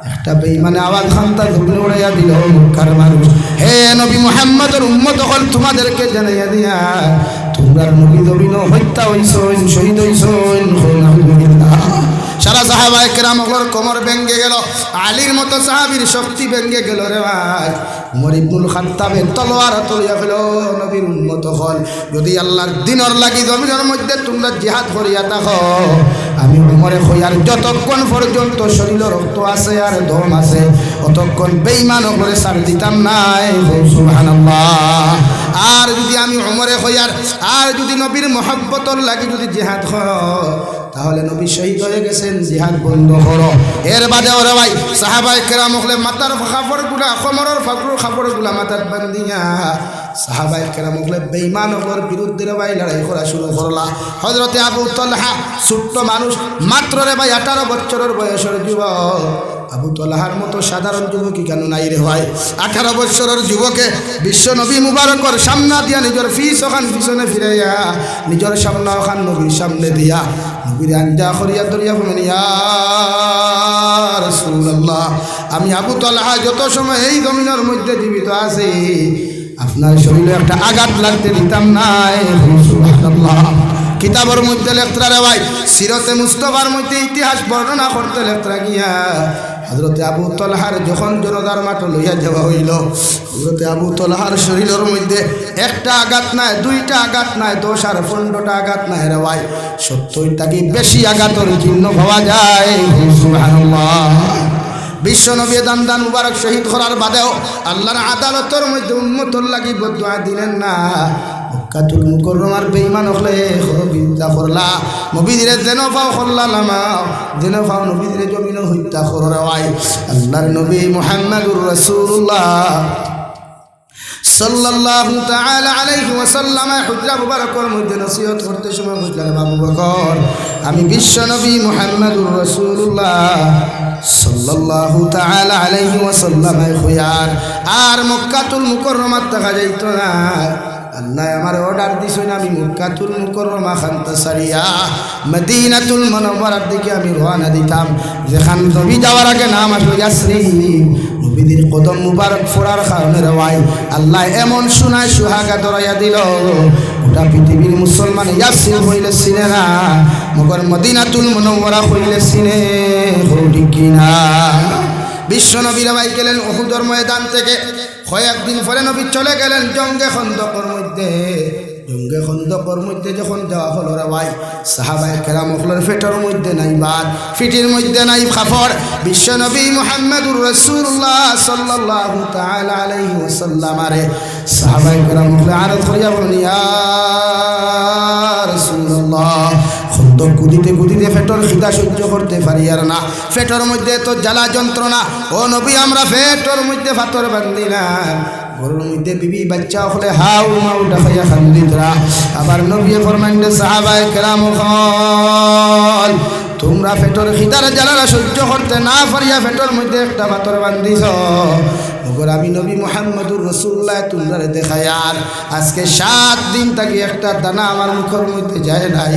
একটা বেঈমানে আওয়াজ খান্তা জমিনে উড়াইয়া দিল, মক্কার মানুষ, হে নবী মুহাম্মদের উম্মত হল তোমাদেরকে জানাইয়া দিয়া, তোমরা নবী জমিন হত্যা হইছেন, শহীদ হইছেন। সারা সাহাবায়ে কেরামগুলোর কোমর ভেঙে গেল, আলীর মতো সাহাবীর শক্তি ভেঙে গেল রে ভাই। উমর ইবনুল খাত্তাবের তলোয়ার তুলিয়া ফেল, নবীর উম্মত হল যদি আল্লাহর দিনের লাগি জমিনের মধ্যে তোমরা জিহাদ করিয়া থাকো, আমি উমরে কইয়ার যতক্ষণ পর্যন্ত শরীরে রক্ত আছে আর দম আছে অতক্ষণ বেঈমান করে ছাড় দিতাম নাই। সুবহানাল্লাহ। আর যদি আমি উমরে কইয়ার আর যদি নবীর মহব্বতর লাগি যদি জিহাদ করো, তাহলে নবী শহীদ হয়ে গেছেন, জিহাদ বন্ধ করো। এর বাদে ওরে ভাই সাহাবায়ে কেরাম হলে মাথার কাপড়গুলা, কোমরের কাপড়গুলা মাথার বান্ধিয়া সাহাবায়ে কেরাম হলে বেঈমানদের বিরুদ্ধে রে ভাই লড়াই করা শুরু করলা। হযরতে আবু তালহা ছোট্ট মানুষ মাত্র রে ভাই 18 বছরের বয়সের যুবক। আবু তালহার মতো সাধারণ যুবকই কেন নাই রে ভাই? 18 বছরের যুবকে বিশ্ব নবী মুবারকর সামনে দিয়া নিজের পিছনে ফিরাইয়া নিজের সামনে ওখান নবীর সামনে দিয়া নবীর আঞ্জা করিয়া ধরিয়া বলেন, ইয়া রাসূলুল্লাহ, আমি আবু তালহা যত সময় এই জমিনের মধ্যে জীবিত আছি আপনার শরীরে একটা আঘাত লাগতে দিতাম নাই। সুবহানাল্লাহ। কিতাবের মধ্যে লেখরা রে ভাই সিরতে মুস্তাফার মধ্যে ইতিহাস বর্ণনা করতে লেখরা গিয়া হযরতে আবু তালহার যখন জনতার মাঠ লইয়া যাওয়া হইল হযরতে আবু তালহার শরীরের মধ্যে একটা আঘাত নাই, দুইটা আঘাত নাই, 10 আর 15টা আঘাত নাই রে ভাই, 70টা কি বেশি আঘাতের চিহ্ন পাওয়া যায়। সুবহানাল্লাহ। বিশ্বনবী দান মুবারক শহীদ করার বাদেও আল্লাহর আদালতের মধ্যে উম্মতর লাগি বদুয়া দিলেন না। মক্কাতুল মুকাররমার বেঈমান হলে হত্যা করলা, নবীদের যেন পাও করলা লামাও, যেন পাও নবীদের জমিন হত্যা কররা ভাই। আল্লাহর নবী মুহাম্মদুর রাসূলুল্লাহ সাল্লাল্লাহু তাআলা আলাইহি ওয়াসাল্লাম হুজরা মুবারকের মধ্যে নসিহত করতে সময় বুঝলেন আবু বকর, আমি বিশ্বনবী মুহাম্মদুর রাসূলুল্লাহ সাল্লাল্লাহু তাআলা আলাইহি ওয়াসাল্লাম খুয়ার আর মক্কাতুল মুকাররমাত দেখা যাইত না। আল্লাহ আমার অর্ডার দিছেন আমি মক্কাতুল মুকাররমা খানতা সারিয়া মদিনাতুল মুনাওয়ারার দিকে আমি রওনা দিতাম, যেখান নবী যাওয়ার আগে নাম আসলো ইয়াসরিব। নবীদের কদম মুবারক ফোড়ার কারণে রওয়াই আল্লাহ এমন শোনায় সুহাগা ধরাইয়া দিল, গোটা পৃথিবীর মুসলমান ইয়াসরিব হইলে চিনে না, মগর মদিনাতুল মুনাওয়ারা হইলে চিনে, ঠিক কিনা? বিশ্ব নবীরা ভাই গেলেন উহুদের ময়দান থেকে, কয়েকদিন পরে নবী চলে গেলেন জঙ্গে খন্দকের মধ্যে। জঙ্গে খন্দকের মধ্যে যখন যাওয়া হলো রে ভাই, সাহাবায়ে কেরাম হলের ফেটের মধ্যে নাই বাদ, ফিটির মধ্যে নাই কাপড়। বিশ্ব নবী মুহাম্মদুর রাসূলুল্লাহ সাল্লাল্লাহু তাআলা আলাইহি ওয়াসাল্লাম আরে সাহাবায়ে কেরাম হলে আরজ করিয়া বলেন, ইয়া রাসূলুল্লাহ, খন্দক কুদিতে কুদিতে ফেটর খিদা সহ্য করতে পারি আর না, ফেটর মধ্যে তো জ্বালা যন্ত্রণা। ও নবী, আমরা ফেটর মধ্যে পাথর বান্ধিলাম, ঘরের মধ্যে বিবি বাচ্চা হলে হাউ মাউ ডাকাইয়া খান্দিতরা। আবার নবী ফরমাইলেন, সাহাবায়ে কেরাম হল, তোমরা ফেটর খিদার জ্বালা সহ্য করতে না পারিয়া ফেটর মধ্যে একটা পাথর বান্ধিছ, মগর আমি নবী মুহাম্মদুর রাসূলুল্লাহ তোমরা দেখায়ার আজকে 7 দিন থেকে একটা দানা আমার মুখের মধ্যে যায় নাই।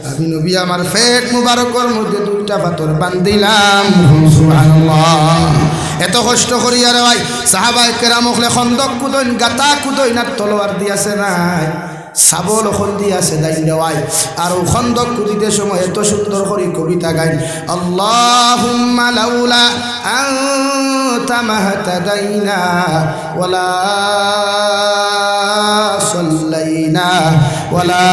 আমি নবী আমার পেট মুবারকের মধ্যে 2টা পাথর বান্ধিলাম। সুবহানাল্লাহ। এত কষ্ট করি আর ভাই সাহাবায়ে কেরাম হলে খন্দক কুদইন, গাতা কুদইন, আর তলোয়ার দিয়াছে নাই, সাবল ওখন দিয়াছে দাইন দেওয়াই। আর ও খন্দক কুদিতে সময় এত সুন্দর করে কবিতা গাইন, আল্লাহুম্মা লাউলা আনতা মাহতাদাইনা ওয়ালা সাল্লাইনা ওয়ালা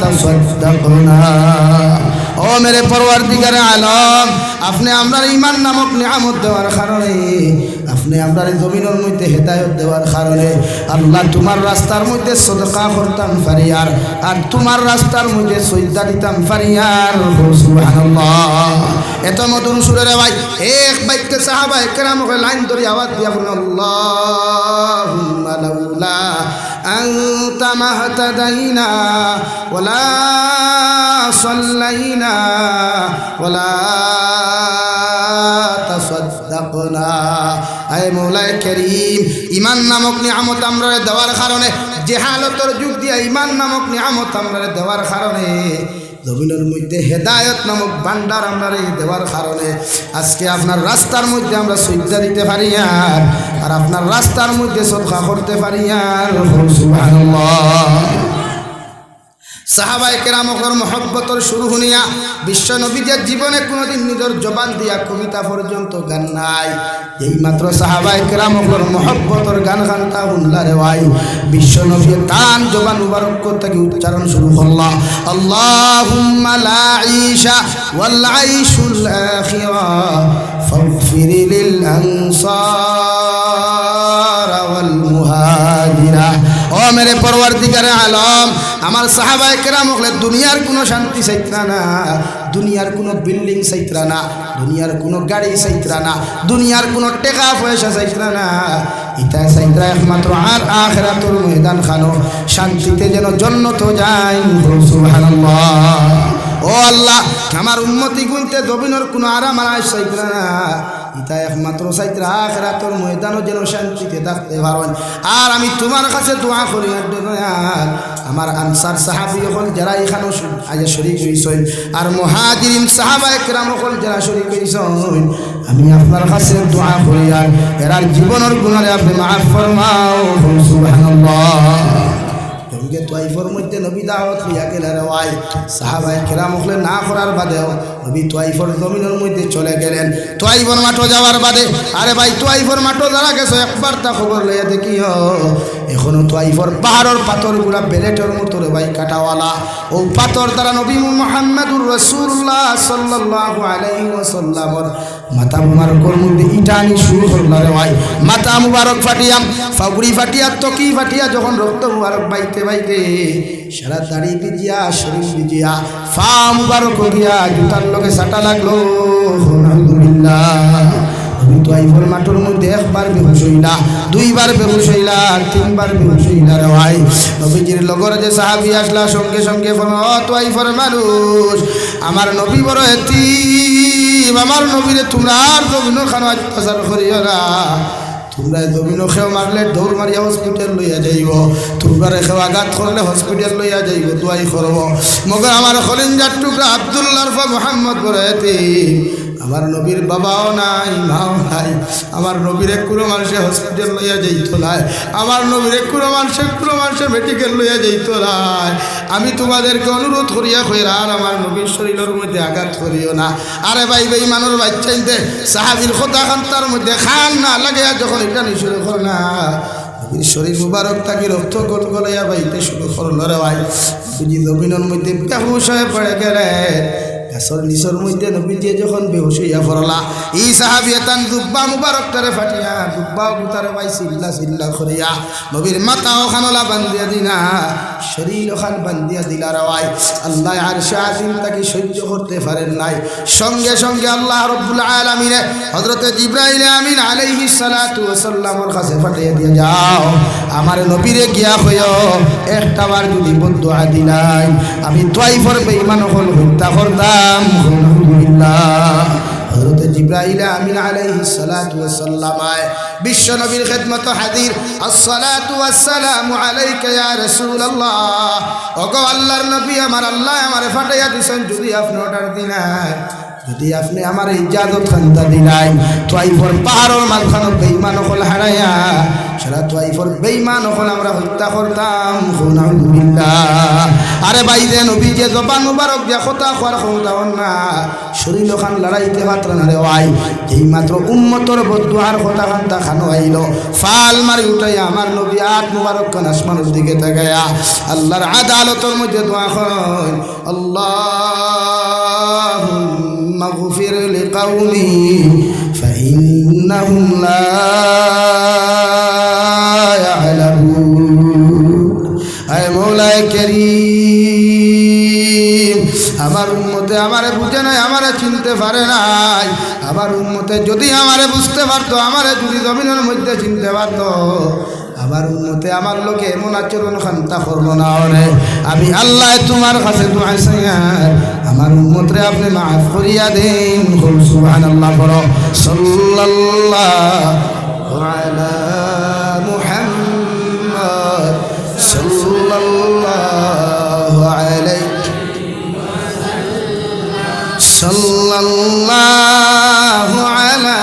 তাসাদ্দাকনা। ও মেরে পরওয়ারদিগারে আলম, আপনি আপনার ঈমান নামক নিয়ামত দেওয়ার কারণে, আপনি আপনার জমিনের মধ্যে হেদায়ত দেওয়ার কারণে আল্লাহ তোমার রাস্তার মধ্যে সদকা করতাম ফারিয়ার, আর তোমার রাস্তার মধ্যে সজদা দিতাম ফারিয়ার। সুবহানাল্লাহ। এত মধুর সুরে রে ভাই এক বাক্যে সাহাবায়ে কেরামকে লাইন ধরে আওয়াজ দিয়া বলেন, আল্লাহুম্মা লাউলা আনতা মাহতাদাইনা ওয়ালা সাল্লাইনা ওয়ালা তাসাদ্দাকনা। আয় মওলায়ে কারীম, ঈমান নামক নিয়ামত আমরা দেওয়ার কারণে, জেহালতের যুগ দিয়া ঈমান নামক নিয়ামত আমরা দেওয়ার কারণে, জমিনের মধ্যে হেদায়ত নামক ভান্ডার আমরা দেওয়ার কারণে আজকে আপনার রাস্তার মধ্যে আমরা সজদা দিতে পারি আর আপনার রাস্তার মধ্যে সদকা করতে পারি। সুবহানাল্লাহ। সাহাবায়ে কেরামকর মহব্বতর শুরু শুনিয়া বিশ্ব নবীদের জীবনে কোনোদিন নিজের জবান দিয়া কবিতা পর্যন্ত গান নাই, এই মাত্র সাহাবায়ে কেরামকর মহব্বতর গান গানটা শুনলা রে ভাই, বিশ্ব নবী তান জবান মুবারক থেকে উচ্চারণ শুরু করলা, আল্লাহুম্মা লা ঈশা ওয়াল আইশুল আখিরা ফাগফির লিল আনসার ওয়াল মুহাজিরা। ও মেরে পরওয়ারদিগারে আলম, আমার সাহাবায়ে কেরাম হলে দুনিয়ার কোনো শান্তি চাইতরা না, দুনিয়ার কোনো বিল্ডিং চাইতরা না, দুনিয়ার কোনো গাড়ি চাইতরা না, দুনিয়ার কোনো টাকা পয়সা চাইতরা না, এটা চাইতরা একমাত্র আর আখিরাতুল ময়দান খানো শান্তিতে যেন জান্নাত যায়। সুবহানাল্লাহ। ও আল্লাহ, আমার উম্মতি গুনতে জমিনের কোনো আরাম আর চাইতরা না, এটা একমাত্র চাইতরা আখিরাতুল ময়দানও যেন শান্তিতে থাকতে পারেন। আর আমি তোমার কাছে দোয়া করি আমার আনসার সাহাবী হল যারা এখানে আজ শরীক হইছেন আর মুহাজিরিন সাহাবায়ে কেরাম হল যারা শরীক হইছেন, আমি আপনার কাছে দোয়া করি আর এর জীবনের গুনাহ আপনি মাফ ফরমাও। সুবহানাল্লাহ। লগে তোয়াইফর মধ্যে নবী দাওয়াত লইয়া গেলে রে ভাই সাহাবায়ে কেরাম হলে না করার বাদেও নবী তোয়াইফর জমিনের মধ্যে চলে গেলেন তোয়াইফর মাঠে যাওয়ার বাদে আরে ভাই তোয়াইফর মাঠে যারা গেছে একবার তা খবর লইয়া দেখিও এখনো তোয়াইফর পাহাড়ের পাথরগুলা বেলেটের মতো রে ভাই কাটাওয়ালা ও পাথর দ্বারা নবী মুহাম্মদুর রাসূলুল্লাহ সাল্লাল্লাহু আলাইহি ওয়াসাল্লামর মাথা মুবারকের মধ্যে ইটানি শুরু করল রে ভাই মাথা মুবারক ফাটিয়া ফাগুড়ি ফাটিয়া তকি ফাটিয়া যখন রক্ত মুবারক বাইতে বাইতে সারা দাড়ি ভিজিয়া শরীর ভিজিয়া ফা মুবারক গিয়া জুতার লগে সাটা লাগলো আলহামদুলিল্লাহ তোয়াইফর মাঠের মধ্যে একবার বেহুশ হইলা দুইবার বেহুশ হইলা তিনবার বেহুশ হইলা রে ভাই নবীজির লগর যে সাহাবী আসলা সঙ্গে সঙ্গে তোয়াইফর মানুষ আমার নবী বড় এতিম আমার নবীরে তোমরা আর জমিন খানো অত্যাচার করিও না তোমরা জমিন খেও মারলে দৌড় মারিয়া হসপিটাল লইয়া যাইব তোমরা খেও আঘাত করলে হসপিটাল লইয়া যাইব দোয়াই করব মগর আমার খলিঞ্জার টুকরা আব্দুল্লাহ মোহাম্মদ বড় এতিম আমার নবীর বাবাও নাই মাও নাই আমার নবীর কোনো মানুষে হসপিটাল লইয়া যাইত নাই আমার নবীর কোনো মানুষে মেডিকেল লইয়া যাইত নাই আমি তোমাদেরকে অনুরোধ করিয়া কইরা আর আমার নবীর শরীরের মধ্যে আঘাত করিও না আরে ভাই ভাই মানুষ বাচ্চাইতে সাহাবীর কথা খান্তার মধ্যে খান না লাগে যখন এটা নিশুরু কর না নবীর শরীর মুবারক তাকে রক্ত গল গলাইয়া বাইতে শুরু করলো রে ভাই বুঝি জমিনের মধ্যে বেহুশ হয়ে পড়ে গেলে গাছর নিচর মধ্যে নবীজি যখন বেহুশ হইয়া পড়লা এই সাহাবী তান দুব্বা মুবারকটারে ফাটিয়া দুব্বা গুতারে ভাই চিল্লা চিল্লা করিয়া নবীর মাথা ওখানলা বান্ধিয়া দিনা শরীর ওখান বান্ধিয়া দিলা রে ভাই আল্লাহ আরশে আজিম তাকে সহ্য করতে পারেন নাই সঙ্গে সঙ্গে আল্লাহ রব্বুল আলামিন হযরতে জিবরাইল আমিন আলাইহিস সালাতু ওয়াস সালামের কাছে পাঠিয়ে দিয়ে যাও আমার নবীরে গিয়া কইও একটা বার যদি বদুয়া দিলাই আমি তোয়াইফর বেঈমান হল হত্যা করতাম আলহামদুলিল্লাহ হযরতে জিবরাইল আমিন আলাইহিস সালাতু ওয়াস সালাম বিশ্ব নবীর খিদমত হাজির আসসালাতু ওয়াসসালামু আলাইকা ইয়া রাসূলুল্লাহ ওগো আল্লাহর নবী আমার আল্লাহ আমারে ফাটাইয়া দিছেন যদি আপনি অর্ডার দিনাই যদি আপনি আমার ইজাজত খান্তা দিলাই তোয়াইফর পাহাড়ের মাঝখানে বেঈমান হল হারাইয়া সারা তোয়াইফর বেঈমান হল আমরা হত্যা করতাম আলহামদুলিল্লাহ আরে ভাই যে নবী যে জবান মুবারক যে কথা কওয়ার ক্ষমতা না শরীর খান লড়াইতে পাত্র না রে ভাই যেই মাত্র উম্মতর বদুয়ার কথা খান্তা খানো আইলো ফাল মারি উঠাই আমার নবী আট মুবারক খান আসমানের দিকে তাকায়া আল্লাহর আদালতের মধ্যে দোয়া করেন আল্লাহুম্মা গফির লিকাউমি ফাইন্নাহুম লা আয় মৌলায়ে কারীম আমার উম্মতে আমারে বুঝে নাই আমারে চিনতে পারে নাই আমার উম্মতে যদি আমারে বুঝতে পারতো আমারে যদি জমিনের মধ্যে চিনতে পারতো আমার উম্মতে আমার লোকে এমন আচরণ খান্তা করবো না ওরে আমি আল্লাহ তোমার কাছে দোয়া চাই আমার উম্মতরে আপনি মাফ করিয়া দেন সুবহানাল্লাহ পড়ো সাল্লাল্লাহু আলা মুহাম্মদ সাল্লাল্লাহু আলাইহি সাল্লাল্লাহু আলা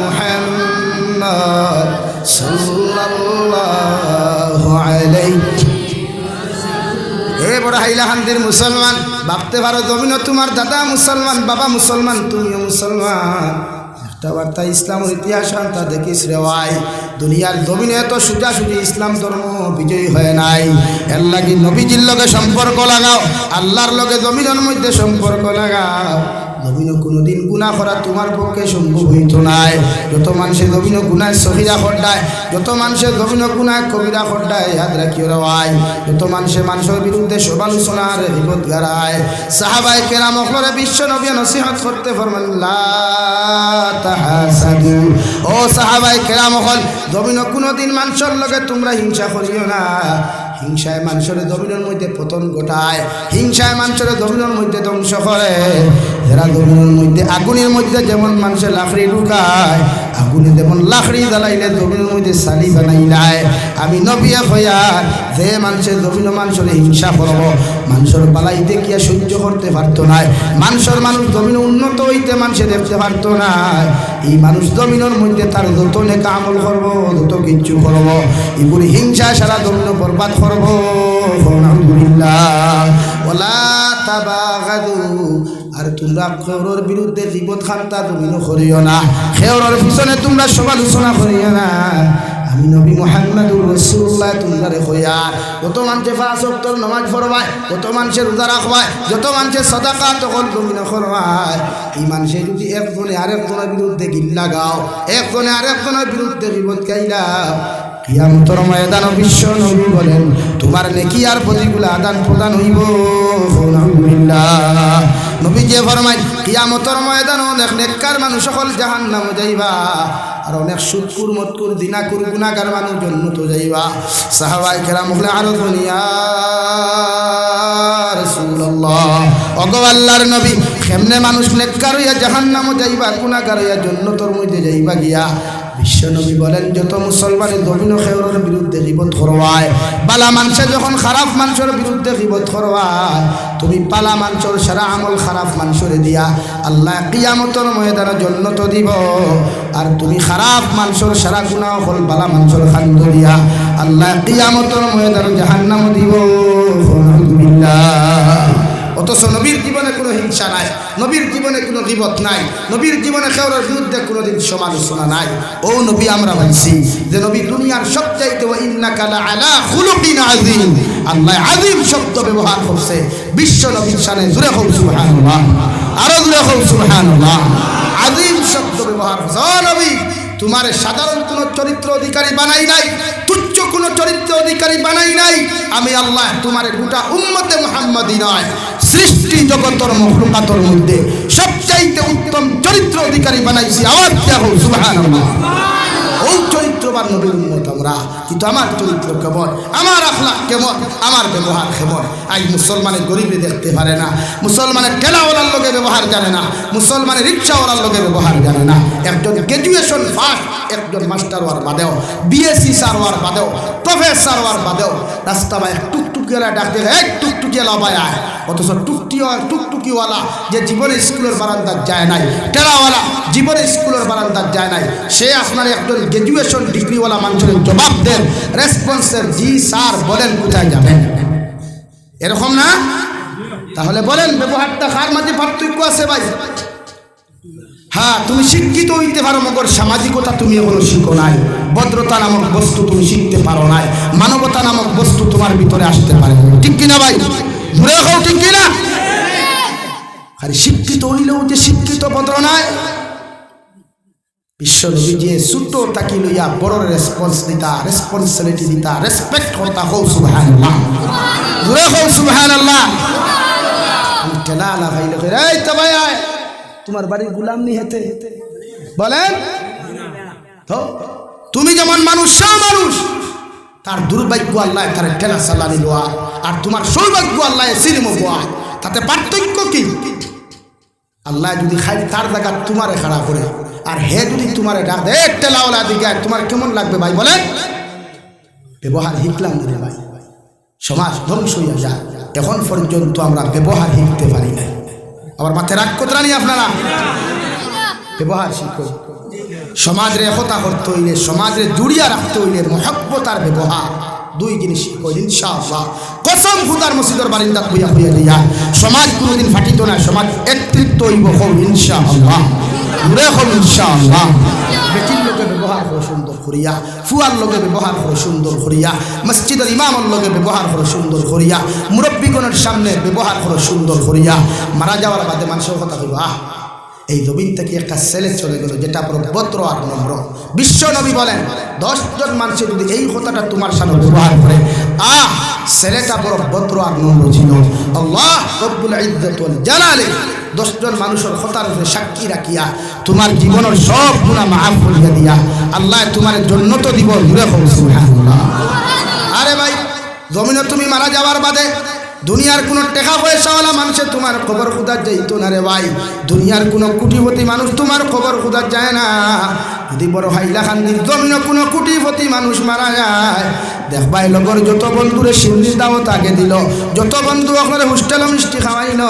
মুহাম্মদ সাল্লাল্লাহু আলাইহি এ বড় হাইলাহান্দির মুসলমান ভাবতে পারো জমিন তোমার দাদা মুসলমান বাবা মুসলমান তুমিও মুসলমান একটা বার্তা ইসলামের ইতিহাস তা দেখিস রে ভাই দুনিয়ার জমিনে এত সোজাসুজি ইসলাম ধর্ম বিজয়ী হয় নাই এর লাগি নবীজির লগে সম্পর্ক লাগাও আল্লাহর লগে জমিনের মধ্যে সম্পর্ক লাগাও জমিন কোনোদিন গুনাহ করা তোমার পক্ষে সম্ভব হইত নাই যত মানুষের জমিন গুনায় সহিরা খড্ডায় যত মানুষের জমিন গুনায় কবিরা খড্ডায় ইয়াদ রাখিও রে ভাই যত মানুষের বিরুদ্ধে সমালোচনার বিপদ গারায় সাহাবায়ে কেরাম হলরে বিশ্ব নবী নসিহত করতে ফরমান লা তাহাসাদু ও সাহাবায়ে কেরাম হল জমিন কোনোদিন মানুষের লগে তোমরা হিংসা করিও না হিংসায় মানুষের জমিনের মধ্যে পতন ঘটায় হিংসায় মানুষের জমিনের মধ্যে ধ্বংস করে যারা জমিনের মধ্যে আগুনের মধ্যে যেমন মানুষের লাকড়ি ঢুকায়, আগুনে যেমন লাকড়ি জ্বালাইলে জমিনের মধ্যে সালি বানাইলায়, আমি নবী হইয়ার যে মানুষের জমিন মানুষের হিংসা করব, মানুষের বালাই দেখিয়া সহ্য করতে পারতো না, মানুষের মানুষ জমিন উন্নত হইতে মানুষে দেখতে পারতো না, এই মানুষ জমিনের মধ্যে তার যত নেকা আমল করবো, যত কিচ্ছু করবো, এগুলি হিংসা সারা জমিন বরবাদ করবো। আলহামদুলিল্লাহ। ওয়ালা তাবাগাদু, আর তোমরা খেওরের বিরুদ্ধে জীবত খান্তা জমিন করিও না, খেওরের পিছনে তোমরা সমালোচনা করিও না। আমি নবী মুহাম্মদুর রাসূলুল্লাহ তোমরা কইয়া, যত মানুষে 5 ওয়াক্ত নামাজ পড়বায়, যত মানুষে রোজা রাখবায়, যত মানুষে সাদাকা তখন জমিন করবায়, এই মানুষে যদি একজনে আরেকজনের বিরুদ্ধে গিল্লা গাও, একজনে আরেকজনের বিরুদ্ধে জীবত গাইলাও, কিয়ামতের ময়দানে বিশ্ব নবী বলেন তোমার নেকি আর প্রতিকূল আদান প্রদান হইব। আলহামদুলিল্লাহ। নবী যে ফরমায় কিয়ামতের ময়দানে অনেক নেককার মানুষ সকল জাহান্নামে যাইবা, আর অনেক সুদকুর মতকুর দিনাকুর গুনাহগার মানুষ জান্নাতে যাইবা। সাহাবায়ে কেরাম বলে আরো দুনিয়া রাসূলুল্লাহ, ওগো আল্লাহর নবী, কেমনে মানুষ নেককার হইয়া জাহান্নামে যাইবা, গুনাহগার হইয়া জান্নাতের মধ্যে যাইবা গিয়া? বিশ্বনবী বলেন যত মুসলমানের জমিন খেওরের বিরুদ্ধে গীবত করবায়, বালা মানুষে যখন খারাপ মানুষের বিরুদ্ধে গীবত করবায়, তুমি পালা মানুষের সারা আমল খারাপ মানুষের দিয়া আল্লাহ কিয়ামতের ময়দানে জান্নাত দিব, আর তুমি খারাপ মানুষের সারা গুনাহ হল বালা মানুষের খান্দ দিয়া আল্লাহ কিয়ামতের ময়দানে জাহান্নাম দিব। আলহামদুলিল্লাহ। অথচ নবীর জীবনে কোনো হিংসা নাই, নবীর জীবনে কোনো গীবত নাই, নবীর জীবনে খেওরের বিরুদ্ধে কোনোদিন সমালোচনা নাই। ও নবী আমরা বলছি যে নবী দুনিয়ার সবচাইতে ওয়া ইন্নাকা লাআলা খুলুকিন আযীম, আল্লাহ আযীম শব্দ ব্যবহার করছে বিশ্ব নবীর শানে। জোরে হোক সুবহানাল্লাহ, আরো জোরে হোক সুবহানাল্লাহ। আযীম শব্দ ব্যবহার করছে। ও নবী, তোমার সাধারণ কোনো চরিত্র অধিকারী বানাই নাই, তুচ্ছ কোনো চরিত্র অধিকারী বানাই নাই, আমি আল্লাহ তোমার গোটা উম্মতে মুহাম্মাদি নয়, সৃষ্টি জগতের মখলুকাতের মধ্যে সবচাইতে উত্তম চরিত্র অধিকারী বানাইছি। আওয়াজ দেয়া হোক সুবহানাল্লাহ। ওই চরিত্রবান নবীর উম্মত আমরা, কিন্তু আমার চরিত্র কেমন, আমার আখলাক কেমন, আমার ব্যবহার কেমন? আজ মুসলমানের গরিবে দেখতে পারে না, মুসলমানের ঠেলাওয়ালার লোকে ব্যবহার জানে না, মুসলমানের রিক্সাওয়ালার লোকে ব্যবহার জানে না। একজন গ্র্যাজুয়েশন ফার্স্ট একজন মাস্টার হওয়ার বাদেও, বিএসসি স্যার হওয়ার বাদেও, প্রফেসর হওয়ার বাদেও রাস্তা বাই টুকটুকিওয়ালা ডাকতে এক টুকটুকিওয়ালা বাই আয়, অথচ টুকটুকিওয়ালা যে জীবনে স্কুলের বারান্দার যায় নাই, টেরাওয়ালা জীবনে স্কুলের বারান্দার যায় নাই, সে আপনার একজন গ্র্যাজুয়েশন ডিগ্রিওয়ালা মানুষের জবাব দেন, রেসপন্সের জি স্যার বলেন কোথায় যাবেন? এরকম না? তাহলে বলেন ব্যবহারটা কার মাঝে পার্থক্য আছে ভাই? হ্যাঁ, তুমি শিক্ষিত হইতে পারো, মগর সামাজিকতা তুমি এখনো শিখো নাই, ভদ্রতা নামক বস্তু তুমি শিখতে পারো নাই, মানবতা নামক বস্তু তোমার ভিতরে আসতে পারে। ঠিক কিনা ভাই? ঘুরে খাও, ঠিক কিনা? আর শিক্ষিত হইলেও যে শিক্ষিত ভদ্র নয়। বিশ্বনবী যে ছোট তাকি লইয়া বড় রেসপন্সিবিলিটি দিতা, রেসপেক্ট করতা। হও সুবহানাল্লাহ, ঘুরে খাও সুবহানাল্লাহ। ঠেলা লাগাই লোকের এই তো ভাই আয়, তোমার বাড়ির গুলাম নি হেতে বলেন তো, তুমি যেমন মানুষ সব মানুষ, তার দুর্ভাগ্য আল্লাহ তার ঠেলা চালানি লোয়া, আর তোমার সৌভাগ্য আল্লাহ সিনেমা গোয়া, তাতে পার্থক্য কি? আল্লাহ যদি খাই তার জায়গা তোমারে খাড়া করে, আর হে যদি তোমারে ডাক দে ঠেলাওয়ালা দিকে, তোমার কেমন লাগবে ভাই বলেন? ব্যবহার শিখলাম না ভাই, সমাজ ধ্বংস হইয়া যায়। এখন পর্যন্ত আমরা ব্যবহার শিখতে পারি নাই। আবার মাথায় রাগ কোথায় নি আপনারা? ব্যবহার শিখো। সমাজের একতা করতে হইলে, সমাজের জুড়িয়া রাখতে হইলে মহব্বত আর ব্যবহার দুই জিনিস শিখো ইনশাআল্লাহ। কসম খুদার মসজিদের বারিন্দাত বইয়া হইয়া দিয়া সমাজ কোনোদিন ফাটিত না, সমাজ একত্রিত হইব হোক ইনশাআল্লাহ, ঘুরে হোক ইনশাআল্লাহ। বেটির লোকে ব্যবহার করো সুন্দর করিয়া, ফুয়ার লোকে ব্যবহার করো সুন্দর করিয়া, মসজিদের ইমামের লোকে ব্যবহার করো সুন্দর করিয়া, মুরব্বীগণের সামনে ব্যবহার করো সুন্দর করিয়া। মারা যাওয়ার বাদে মানুষের কথা কইব, এই জমিন থেকে একটা ছেলে চলে গেল যেটা পুরো ভদ্র আর নম্র। বিশ্ব নবী বলেন 10 জন মানুষের যদি এই কথাটা তোমার সামনে ব্যবহার করে, ছেলেটা বড় ভদ্র আর নম্র ছিল, আল্লাহ রব্বুল ইজ্জত ওয়াল জালালে 10 জন মানুষের কথার উপরে সাক্ষী রাখিয়া তোমার জীবনের সব গুনাহ মাফ করিয়া দিয়া আল্লাহ তোমার জান্নাত দিব। জুড়ে হোক সুবহানাল্লাহ। আরে ভাই, জমিনে তুমি মারা যাওয়ার বাদে দুনিয়ার কোনো টাকা পয়সাওয়ালা মানুষে তোমার খবর খুদার যাইতো না রে ভাই। দুনিয়ার কোনো কোটিপতি মানুষ তোমার খবর খুদার যায় না। যদি বড় হাইলাকান্দির জমিনে কোনো কোটিপতি মানুষ মারা যায়, দেখবাই লগর যত বন্ধুরে সিন্দির দাওয়াত আগে দিল, যত বন্ধু অকলরে হোস্টেল মিষ্টি খাওয়াইল,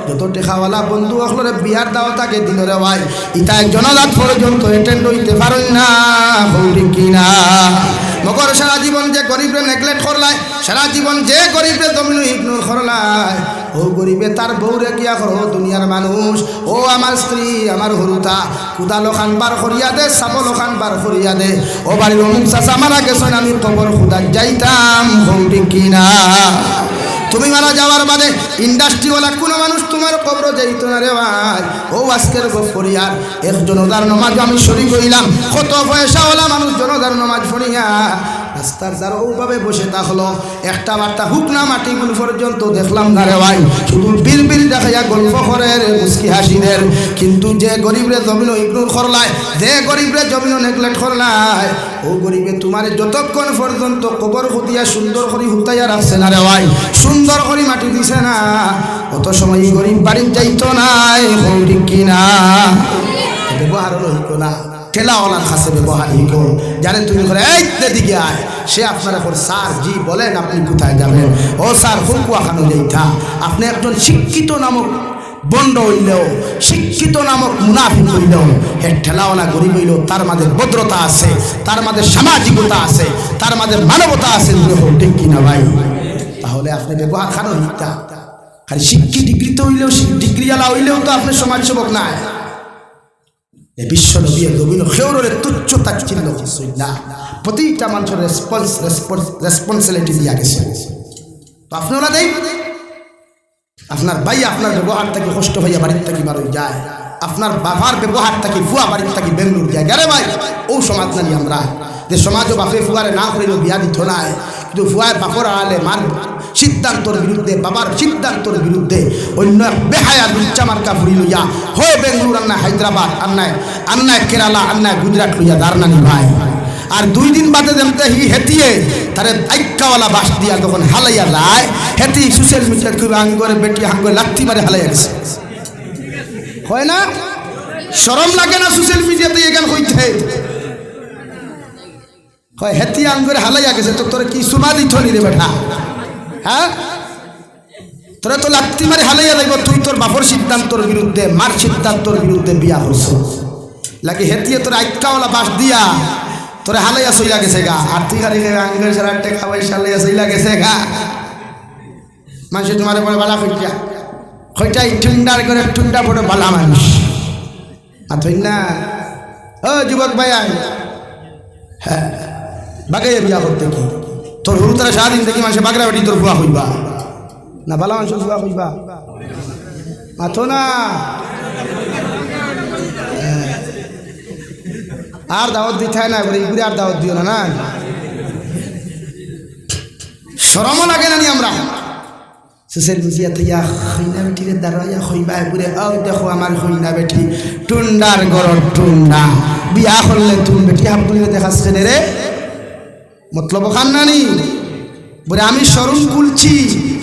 যত টেকাওয়ালা বন্ধু অকলরে বিয়ার দাওয়াত আগে দিল রে ভাই, ইটা জনজাত পর্যন্ত অ্যাটেন্ড হইতে পারেন না। ঠিক কিনা? মগর সারা জীবন যে গরিবরে নেগলেক্ট করলায়, সারা জীবন যে গরিবরে জমিন ইগনোর করলায়, ও গরিবে তার বউরে কিয়া করো দুনিয়ার মানুষ। ও আমার স্ত্রী, আমার হরুতা কুদালো খান বার করিয়া দে, সাবলো খান বার করিয়া দে। ও বাড়ির অমুক চাচা মারা গেছেন, আমি খবর খুদার যাইতাম। ঠিক কিনা? তুমি মারা যাওয়ার বাদে ইন্ডাস্ট্রিওয়ালা কোনো মানুষ তোমার কবর যাইতো না রে ভাই। ও আজকের বফরিয়ার এক জনদার নমাজ আমি শরীক হইলাম, কত পয়সাওয়ালা মানুষ জনদার নমাজ পড়িয়া রাস্তার দ্বারা ওভাবে বসে থাকলো, একটা বার্তা হুক না মাটিগুলো পর্যন্ত দেখলাম না রে ভাই। শুধু বিড়বিড় দেখাইয়া গল্প করে রে মুস্কি হাসিদের। কিন্তু যে গরিবরে জমিন ইগনোর করলায়, যে গরিবরে জমিন নেগলেক্ট করলায়, ও গরিবে তোমার যতক্ষণ পর্যন্ত কবর হুতিয়া সুন্দর করে হুতাইয়া রাখছে না রে ভাই, সুন্দর করে মাটি দিছে না, অত সময় গরিব বাড়ির যাইতো নাই। ঠিক কিনা? ব্যবহার হইতো না, ঠেলাওয়ালার কাছে ব্যবহার হইতো। জানেন তুমি করে এই দিকে আয়, সে আপনার এখন স্যার জি বলেন আপনি কোথায় যাবেন? ও স্যার হুকুয়া খানো যাইতা। আপনি একজন শিক্ষিত নামক বন্ড হইলেও, শিক্ষিত নামক মুনাফিক হইলেও, এর ঠেলাওয়ালা গরিব হইলেও তার মাঝে ভদ্রতা আছে, তার মাঝে সামাজিকতা আছে, তার মাঝে মানবতা আছে। ঠিক কিনা ভাই? তাহলে আপনি ব্যবহার খানো হইতা। খালি শিক্ষিত ডিগ্রিতে হইলেও, ডিগ্রিওয়ালা হইলেও তো আপনি সমাজসেবক নাই। এই বিশ্ব নবী নবীন খেউরের তুচ্ছ তাচ্ছিল্য না, প্রতিটা মানুষের রেসপন্সিবিলিটি দিয়া গেছে। তো আপনারা দেই আপনার ভাই আপনার ব্যবহার থেকে কষ্ট ভাইয়া বাড়ির থেকে বারোই যায়, আপনার বাবার ব্যবহার থেকে ফুয়া বাড়ির থেকে বেঙ্গুর যায়। আরে ভাই ও সমাজ জানি আমরা, যে সমাজও বাপে ফুয়ারে না করিল বিয়া দিত নাই, কিন্তু ফুয়ায় বাপর আড়ালে মার সিদ্ধান্তর বিরুদ্ধে, বাবার সিদ্ধান্তর বিরুদ্ধে অন্য বেহায়া লুচ্চা মার্কা ফুরি লইয়া হয় বেঙ্গুর, আন্নায় হায়দ্রাবাদ, আন্নায় কেরালা, আন্নায় গুজরাট লইয়া দাঁড়ানি ভাই। আর 2 দিন বাদে যেমতে হি হেতিয়ে তারে আইকাওয়ালা বাস দিয়া তখন হালাইয়া যায়, হেতি সোশ্যাল মিডিয়া করে আঙ্গরে বেটি আঙ্গরে লাথি মারে হালাইয়া গেছে। হয় না? শরম লাগে না সোশ্যাল মিডিয়াতে এখান হইতে? হয় হেতি আঙ্গরে হালাইয়া গেছে, তো তোরে কি সুমা দিত নি রে বেটা? হ্যাঁ, তোরা তো লাত্তি মারে হালাইয়া যাইব, তুই তোর বাপর সিদ্ধান্তর বিরুদ্ধে, মার সিদ্ধান্তর বিরুদ্ধে বিয়া করছ। লাগে হেতিয়ে তোর আইকাওয়ালা বাস দিয়া তোরে হালাইয়া চইলা গেছে গা, আর তুই খালি আঙ্গের সারা টেকা পয়সা হালাইয়া চইলা গেছে গা। মানুষে তোমার পরে বালা খইটা খইটাই ঠুন্ডার করে ঠুন্ডা পড়ে বালা মানুষ। আর তুই না ও যুবক ভাই, হ্যাঁ বাগাইয়া বিয়া করতে কি তোর হরু তারা সারাদিন দেখি মানুষে বাগড়া বেটি তোর ভুয়া হইবা না, বালা মানুষ ভুয়া হইবা মাথো না। আর দাওয়াত দিতে হয় না, এবারে ইগুড়ে আর দাওয়াত দিও না। না শরমও লাগে না নি আমরা সোশ্যাল মিডিয়াতে ইয়া হইনা বেটিরে দাঁড়াইয়া হইবা এগুড়ে, ও দেখো আমার হইনা বেটি টুন্ডার গরর টুন্ডা, বিয়া করলে তুন বেটি হাবুলিয়ে দেখাচ্ছে রে মতলব খান নানি বলে আমি শোরুম খুলছি,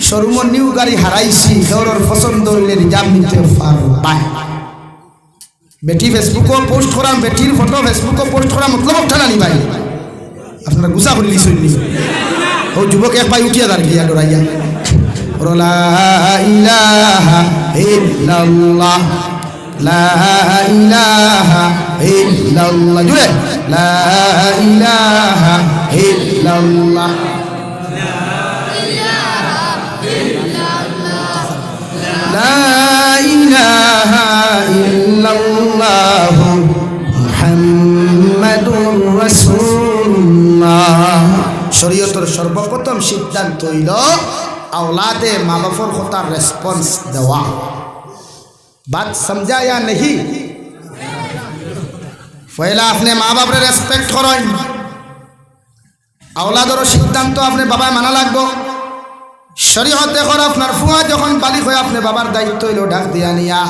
শোরুমের নিউ গাড়ি হারাইছি, কেউর পছন্দ হইলে রিজার্ভ নিতে পারবা। বেটি ফেসবুকও পোস্ট করাম, বেটির ফটো ফেসবুকও পোস্ট করা মতলব ঠানানি ভাই, আপনারা গুছা করে লিখুন। ও যুবক এক ভাই উঠিয়া দাঁড়িয়ে ডরাইয়া লা ইলাহা ইল্লাল্লাহ, লা ইলাহা ইল্লাল্লাহ, জুড়ে লা ইলাহা ইল্লাল্লাহ, লা ইলাহা ইল্লাল্লাহ মুহাম্মাদুর রাসূলুল্লাহ। শরীয়তের সর্বপ্রথম সিদ্ধান্ত হইল औलादे माँ बापर होता रेस्पॉन्स देवा। बात समझा या नहीं? पहला अपने माँ बाप रेस्पेक्ट करो, औलादर सिद्धांत अपने बाबा माना लागबो। शरीयत देखो আপনার ফুয়া যখন বালিক হয়ে আপনি বাবার দায়িত্ব হইল ডাক দিয়া নিয়া,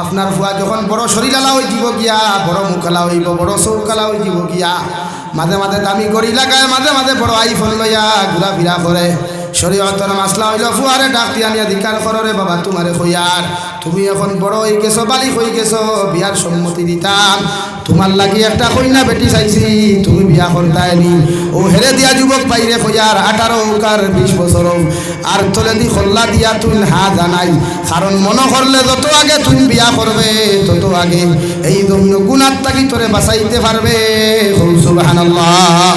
আপনার ফুয়া যখন বড় শরীরালা হয়ে যাব গিয়া, বড় মুখালা হইব, বড় চৌকালা হয়ে যাব গিয়া, মাঝে মাঝে দামি গড়ি লাগায়, মাঝে মাঝে বড় আইফোন লইয়া ঘুরাফিরা করে, শরীয়তের মাসলা হইল ফুয়ারে ডাক দিয়া নিয়া ধিকার করো রে বাবা তোমারে কইয়ার তুমি এখন বড় হয়ে গেছো বালিক হয়ে গেছো বিয়ার সম্মতি দিতাম তোমার লাগি একটা কইনা বেটি চাইছি তুমি বিয়া করতাইনি ও হেরে দিয়া যুবক বাইরে কইয়ার 18 কার 20 বছর আর তোলে দি খল্লা দিয়া তুই হা জানাই কারণ মনে করলে যত আগে তুমি বিয়া করবে তত আগে এই জন্য গুনাহ থাকি তোরে বাঁচাইতে পারবে সুবহানাল্লাহ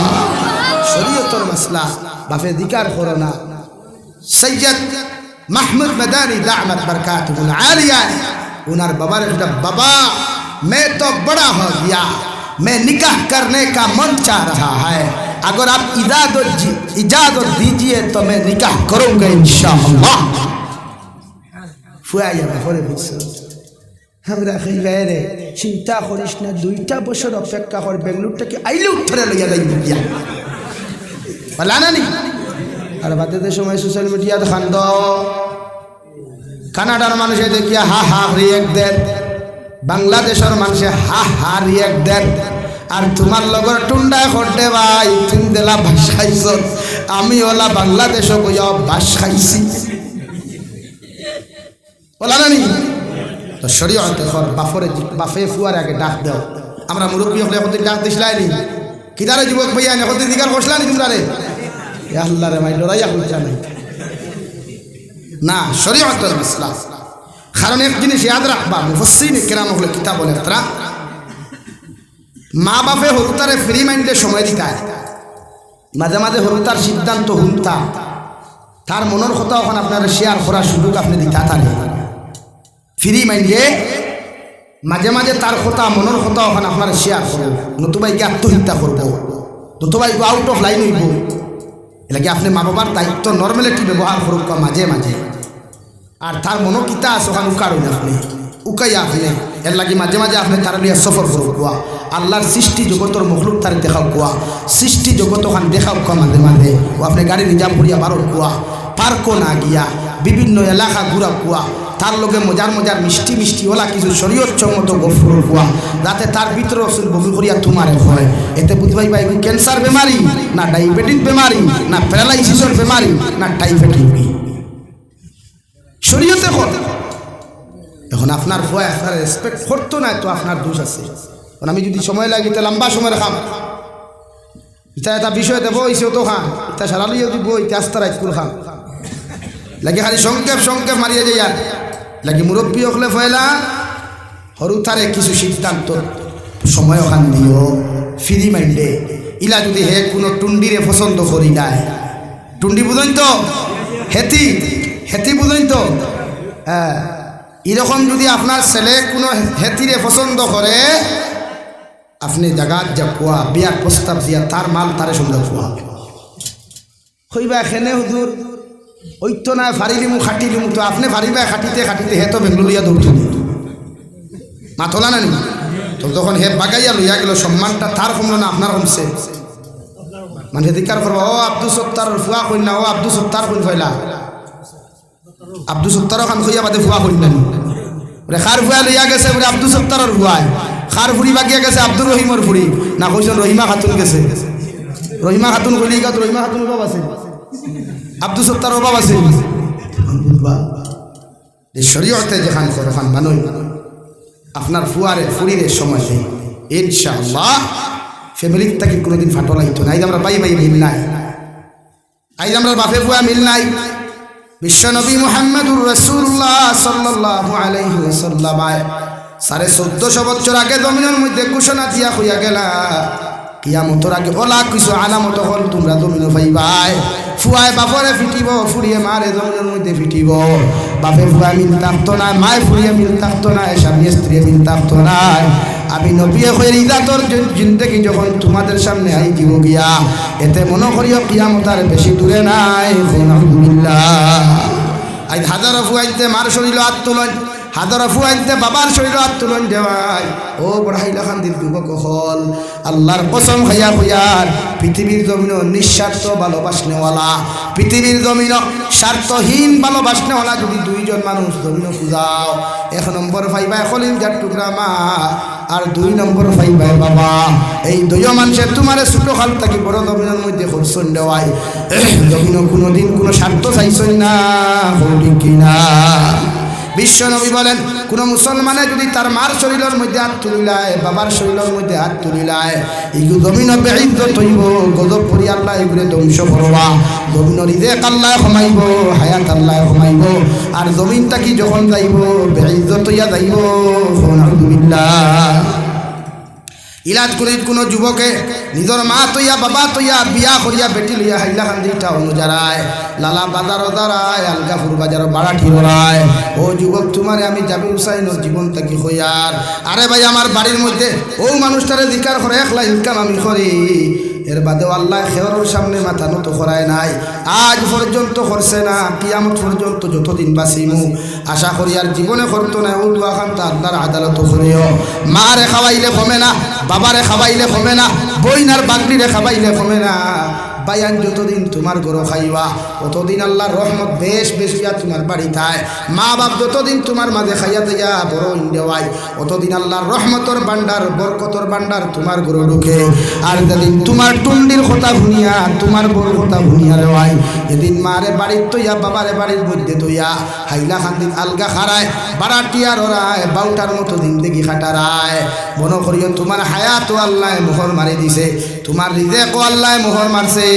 শরীয়তের মাসলা বাপে ধিকার করো না সৈয়দ महमूद मदानी दामत बरकातुहुल आलिया उनार बाबा ने कहा बाबा मैं तो बड़ा हो गया मैं निकाह करने का मन चाह रहा है अगर आप इजाजत दीजिए तो मैं निकाह करूंगा इंशाअल्लाह ফুয়াইয়া করে বুঝছো আমরা কই গায়রে চিন্তা করিস না 2টা বছর অপেক্ষা কর বেঙ্গলুরটাকে আইলে উঠরে লইয়া যাইব গিয়া বলা না নি আর বাদে সময় সোশ্যাল মিডিয়াতে খান্দ কানাডার মানুষে দেখিয়া হা হা রিয়েক্ট দেন বাংলাদেশের মানুষে হা হা রিয়েক্ট দেন আর তোমার লগর টুন্ডা করতে ভাই তুমি দেলা বাস খাইছ আমি ওলা বাংলাদেশও কইয়া বাস খাইছি বলা না নি তো শরীয়তে কর বাফে ফুয়ার আগে ডাক দাও আমরা মুরব্বী হলে এখন ডাক দিছলাই নি কিদারে যুবক ভাইয়া এখন দিকার কষলা নি তোমরা রে আল্লাহ রে ভাই লড়াইয়া কইতা নাই না শরীয়তের মাসলা কারণ এক জিনিস ইয়াদ রাখবা মুফাসসিরিন কিরাম হলে কিতাব বলে তারা মা বাপে হরুতারে ফ্রি মাইন্ডে সময় দিতায় মাঝে মাঝে হরুতার সিদ্ধান্ত হুনতা তার মনের কথা এখন আপনার শেয়ার করার সুযোগ আপনি দিতা তার ফ্রি মাইন্ডে মাঝে মাঝে তার কথা মনের কথা এখন আপনার শেয়ার করব নতুবাইকে আত্মহত্যা করব নতুবাইকে আউট অফ লাইন হইব এলাকি আপনি মা বাবার দায়িত্ব নর্মালিটি ব্যবহার করুক মাঝে মাঝে আর তার মনো কিতা আছে ওখানে উকারুন আপনি উকাইয়া আপনি এর লাগি মাঝে মাঝে আপনি তার লিয়া সফর করুক কোয়া আল্লাহর সৃষ্টি জগতর মখলুক তার দেখাও কোয়া সৃষ্টি জগত ওখানে দেখাও কোয়া মাঝে মাঝে ও আপনি গাড়ি রিজার্ভ করিয়া বারো কোয়া পার্কও না গিয়া বিভিন্ন এলাকা ঘুরা কোয়া তার লগে মজার মজার মিষ্টি মিষ্টি ওলা কিছু শরীয়ত সম্মত গফর কোয়া যাতে তার ভিতরে রসুল বমি করিয়া তোমারে হয় এতে বুঝবাই ভাই ক্যান্সার বেমারি না ডায়াবেটিস বেমারি না প্যারালাইসিসের বেমারি না টাইফয়েড শরীয়তে কর এখন আপনার ভয় আপনার রেসপেক্ট করতো না তো আপনার দোষ আছে কারণ আমি যদি সময় লাগে তা লম্বা সময় রাখাম ইটা এটা বিষয় দেবো ইসেও তো খান ইটা সারালিও দিব ইটা আস্তা রাইট করে খাম লাগে খালি সংক্ষেপ মারিয়ে যাই আর লাগে মুরব্বী হলে ফয়লা সরু তারে কিছু সিদ্ধান্ত সময় ওখান দিও ফ্রি মাইন্ডে ইলা যদি হে কোনো টুন্ডিরে পছন্দ করি নাই টুন্ডি বুঝেন তো হেতি বুঝেন তো হ্যাঁ এরকম যদি আপনার ছেলে কোনো হেতিরে পছন্দ করে আপনি জাগাত যা কোয়া বিয়ার প্রস্তাব দিয়া তার মাল তারে সুন্দর কোয়া হইবা এখানে হুজুর ওই তো না ফারিলিমু খাটিলিমু তো আপনি ফারিবা খাটিতে খাটিতে হে তো বেঙ্গলুরিয়া দৌড়তুন মাথলা না নি তো তখন হে বাগাইয়া লইয়া গেল সম্মানটা তার কমলো না আপনার কমছে মানে ধিকার করবা ও আব্দুল সত্তার ফুয়া কই না ও আব্দুল সত্তার কই ফয়লা আব্দুল সত্তারও খান কইয়া বাদে ফুয়া কই না রে খার ফুয়া লইয়া গেছে বলে আব্দুল সত্তারর ফুয়ায় খার ফুরি বাগিয়া গেছে আব্দুর রহিমর ফুরি না কইছেন রহিমা খাতুন গেছে রহিমা খাতুন কইলি গা রহিমা খাতুন বাবা আছে আব্দুল সত্তার বাবা আছে শরীয়তে যেখান ওখান মানুষ আপনার ফুয়ারে ফুরিরে সময় নেই ইনশাআল্লাহ ফ্যামিলির থেকে কোনোদিন ফাটো লাগতো না। আমরা পাই মিল নাই, আইজ আমরা বাপে ফুয়া মিল নাই। বিশ্বনবী মুহাম্মদুর রাসূলুল্লাহ সাল্লাল্লাহু আলাইহি ওয়াসাল্লাম 1450 বছর আগে জমিনের মধ্যে ঘোষণা দিয়া হইয়া গেলা কিয়ামতের আগে ওলা কিছু আলামত হল তোমরা জমিনে পাইবাই। ফুয়ায় বাপরে ফিটিব, ফুরিয়ে মারে জমিনের মধ্যে ফিটিব। বাপে ফুয়া মিল থাকতো না, মায় ফুরিয়ে মিল থাকতো না, স্বামী স্ত্রী মিল থাকতো না। আমি নবী হয়ে ইজাতর জিন্দেগি যখন তোমাদের সামনে আই দিব গিয়া, এতে মনে করিও কিয়ামত আর বেশি দূরে নাই। আলহামদুলিল্লাহ আজ হাজারো ফুয়াইতে মার শরীর হাত তোলেন, হাদর ফুয়াইতে বাবার শরীর হাত তুলন দেওয়াই ও বড়াইলা খান্দির যুবক হল আল্লাহর কসম খাইয়া হইয়ার পৃথিবীর জমিন নিঃস্বার্থ ভালোবাসনেওয়ালা পৃথিবীর জমিন স্বার্থহীন ভালোবাসনেওয়ালা যদি দুইজন মানুষ জমিন খুঁজাও 1 নম্বর পাইবা খলিল যার টুকরা মা আর 2 নম্বর পাইবা বাবা এই দুইও মানুষের তোমারে ছোট খাল থাকি বড় জমিনের মধ্যে খরচন দেওয়াই জমিন কোনোদিন কোনো স্বার্থ চাইছই না ঠিক কিনা বিশ্বনবী বলেন কোন মুসলমানে যদি তার মার শরীরের মধ্যে হাত তুলিলায় বাবার শরীরের মধ্যে হাত তুলিলায় এগুলো জমিন বেইজ্জত হইব গজব করি আল্লাহ এগুলো ধ্বংস করবা জমিন রিজেক আল্লাহ কমাইব হায়াত আল্লাহ কমাইব আর জমিনটা কি যখন যাইব বেইজ্জত হইয়া যাইব আলহামদুলিল্লাহ ইলাজ করে কোনো যুবকে নিজের মা তৈয়া বাবা তৈয়া বিয়া করিয়া বেটি লইয়া হাইলাকান্দি টাউন যারায় লালা বাজারও দাঁড়ায় আলগাপুর বাজারও বাড়াঠি ওরায় ও যুবক তোমারে আমি জাবির হুসাইনের জীবন থাকি হইয়ার আরে ভাই আমার বাড়ির মধ্যে ও মানুষটারে জিকার করে একলা ইনকাম আমি করি এর বাদেও আল্লাহ খেয়রের সামনে মাথা নত করায় নাই আজ পর্যন্ত করছে না কিয়ামত পর্যন্ত যতদিন বাঁচিমু আশা করি আর জীবনে করতো না ও দোয়া খান তা আল্লাহর আদালত করিও মারে খাওয়াইলে কমে না বাবারে খাওয়াইলে কমে না বইনার বাগড়িরে খাওয়াইলে কমে না বায়ান যতদিন তোমার গরো খাইবা ততদিন আল্লাহর রহমত বেশ বেশ হইয়া তোমার বাড়ি থায় মা বাপ যতদিন তোমার মাঝে খাইয়া দিয়া বড় দেওয়াই অতদিন আল্লাহর রহমতর ভান্ডার বরকতর ভান্ডার তোমার গরো ঢুকে আর যেদিন তোমার টুন্ডির কথা ভুনিয়া তোমার বড় কথা ভুনিয়া দেওয়াই এদিন মারে বাড়ির তৈয়া বাবারে বাড়ির মধ্যে তৈয়া হাইলা খান্দিন আলগা খারায় বাড়াটিয়ার ওরায় বাউটার মতো জিন্দেগি খাটারায় মনে করিও তোমার হায়াতও আল্লাহ মোহর মারি দিছে তোমার রিজেকও আল্লাহ মোহর মারছে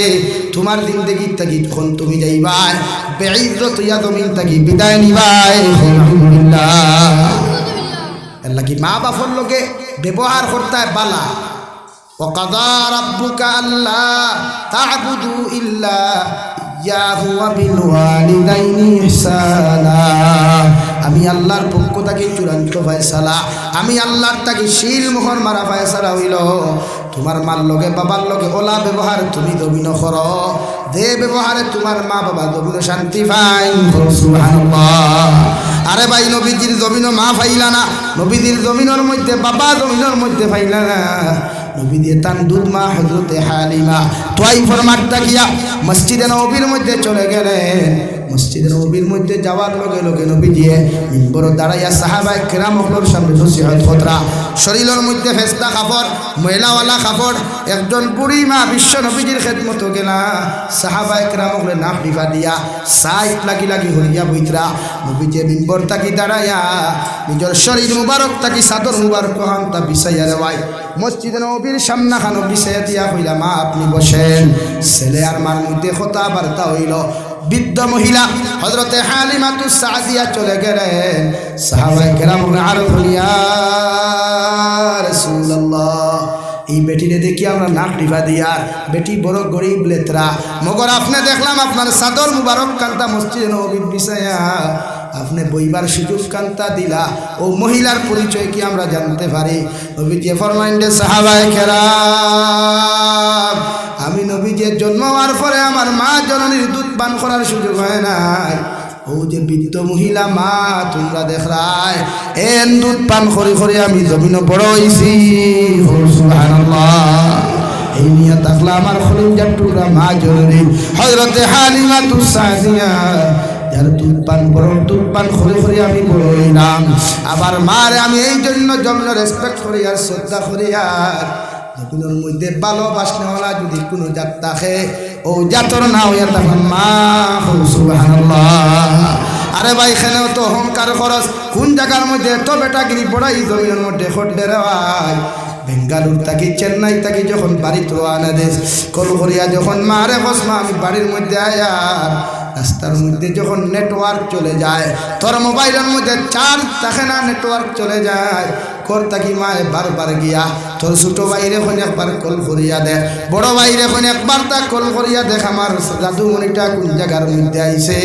তোমার জিন্দেগি থাকি যখন তুমি যাইবাই বেইজ্জত হইয়া জমিন থাকি বিদায় নিবাই আলহামদুলিল্লাহ আল্লাহ কি মা বাপর লোকে ব্যবহার করতে বালা ওয়াকাদা রাব্বুকা আল্লা তা'বুদু ইল্লা ইয়াহু ওয়া বিল ওয়ালিদাইনি ইহসানা আমি আল্লাহর পক্ষ থেকে চূড়ান্ত ফয়সালা আমি আল্লাহর থেকে শিল মোহর মারা ফয়সালা হইল তোমার মার লগে বাবার লগে ওলা ব্যবহার তুমি দবিন করো যে ব্যবহারে তোমার মা বাবা দবিন শান্তি পাই সুবহানাল্লাহ আরে ভাই নবীজির জমিনও মা ফাইলা না নবীজির জমিনের মধ্যে বাবা জমিনের মধ্যে ফাইলা না নবী দিয়ে তান দুধ মা হযরতে হালিমা তাইফের মাঠটা গিয়া মসজিদে নববীর মধ্যে চলে গেলেন মসজিদে নববীর মধ্যে যাওয়ার লগে লগে নবী দিয়ে মিম্বর দাঁড়াইয়া সাহাবায়ে কেরাম হলোর সামনে নসিহত কতরা শরীরের মধ্যে ফেস্তা কাপড় ময়লাওয়ালা কাপড় একজন বুড়ি মা বিশ্ব নবীজির খেদমত গেলা সাহাবায়ে কেরাম হলে নাক দিবা দিয়া সাইট লাগি লাগি হইয়া বইতরা নবী যে মিম্বর তাকি দাঁড়াইয়া নিজের শরীর মুবারক তাকি চাদর মুবারক হানতা বিছাইয়া দেওয়াই মসজিদে নববীর সামনে খানো বিছাইয়া দিয়া কইলা মা আপনি বসেন ছেলে আর মার মধ্যে কথা বার্তা হইল বৃদ্ধ মহিলা হযরতে হালিমাতুস সাদিয়া চলে গেলেন সাহাবায়ে কেরাম আরো বলিয়া রাসূলুল্লাহ এই বেটিরে দেখি আমরা নাক টিপা দিয়া বেটি বড় গরিব লেতরা মগর আপনি দেখলাম আপনার চাদর মুবারক কান্তা মসজিদে নববীর বিছাইয়া আপনি বইবার সুযোগ কান্তা দিলা ও মহিলার পরিচয় কি আমরা জানতে পারি নবীজি ফরমাইন্ডে সাহাবায়ে কেরাম আমি নবীজির জন্ম হওয়ার পরে আমার মা জননীর দুধ পান করার সুযোগ হয় নাই ও যে বৃদ্ধ মহিলা মা তোমরা দেখরাই এন দুধ পান করি করি আমি জমিন বড় হইছি সুবহানাল্লাহ এই নিয়ে থাকলা আমার খলিজার টুকরা মা জননী হযরতে হালিমাতুস সাদিয়া যার দুধ পান বড় দুধ পান করে করে আমি বড় হইলাম আবার মারে আমি এই জন্য জন্ম রেসপেক্ট করি আর শ্রদ্ধা করি আর যখনের মধ্যে ভালোবাসনেওয়ালা যদি কোনো জাত থাকে ও জাতর না হইয়া তখন মা সুবহানাল্লাহ আরে ভাই এখানেও তো অহংকার খরচ কোন জায়গার মধ্যে তো বেটাগিরি পড়াই জমিনের মধ্যে খটলে রে ভাই বেঙ্গালুর থাকি চেন্নাই থাকি যখন বাড়িতে রওনা দেশ কল করিয়া যখন মারে বসমা আমি বাড়ির মধ্যে আয়ার রাস্তার মধ্যে যখন নেটওয়ার্ক চলে যায় তোর মোবাইলের মধ্যে চার্জ থাকে না নেটওয়ার্ক চলে যায় কর থাকি মায় বারবার গিয়া তোর ছোট ভাইরে এখন একবার কল করিয়া দেখ বড় ভাইরে এখন একবার তা কল করিয়া দেখ আমার জাদুমণিটা কোন জায়গার মধ্যে আইছে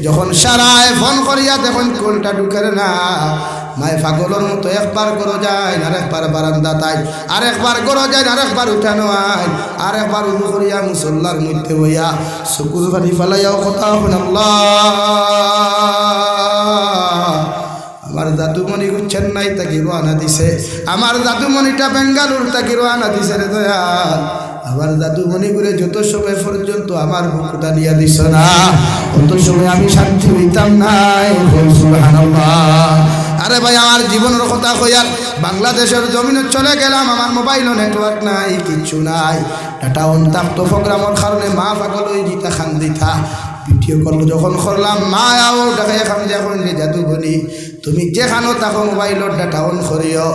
যখন সারায় ফোন করিয়া দেখুন কলটা ঢুকের না মায় পাগলের মতো একবার গরো যায় আর একবার বারান্দা তাই আর একবার গরো যায় আর একবার উঠানো আয় আর একবার উঠু করিয়া মুসল্লার মধ্যে বইয়া শুকুর বাড়ি ফেলাইয়াও কথা হন আল্লাহ আমার জাদুমণি চেন্নাই থেকে রওনা দিছে, আমার জাদুমণিটা বেঙ্গালুর থেকে রওনা দিছে রে দয়াল। আমার জাদুমণি করে যত সময় পর্যন্ত আমার বুকটা নিয়ে দিছ না, অত সময় আমি শান্তি হইতাম নাই। সুবহানাল্লাহ। আরে ভাই, আমার জীবনের কথা কইয়ার বাংলাদেশের জমিনে চলে গেলাম, আমার মোবাইলও নেটওয়ার্ক নাই, কিচ্ছু নাই। ডাটা অন থাকতো প্রোগ্রামের কারণে মা পাগল হয়ে জিতা খান দিতা। ভিডিও কল যখন করলাম মা আও ডাকে খান যখন জাদুমণি তুমি যেখানো থাকো মোবাইলের ডাটা অন করিও,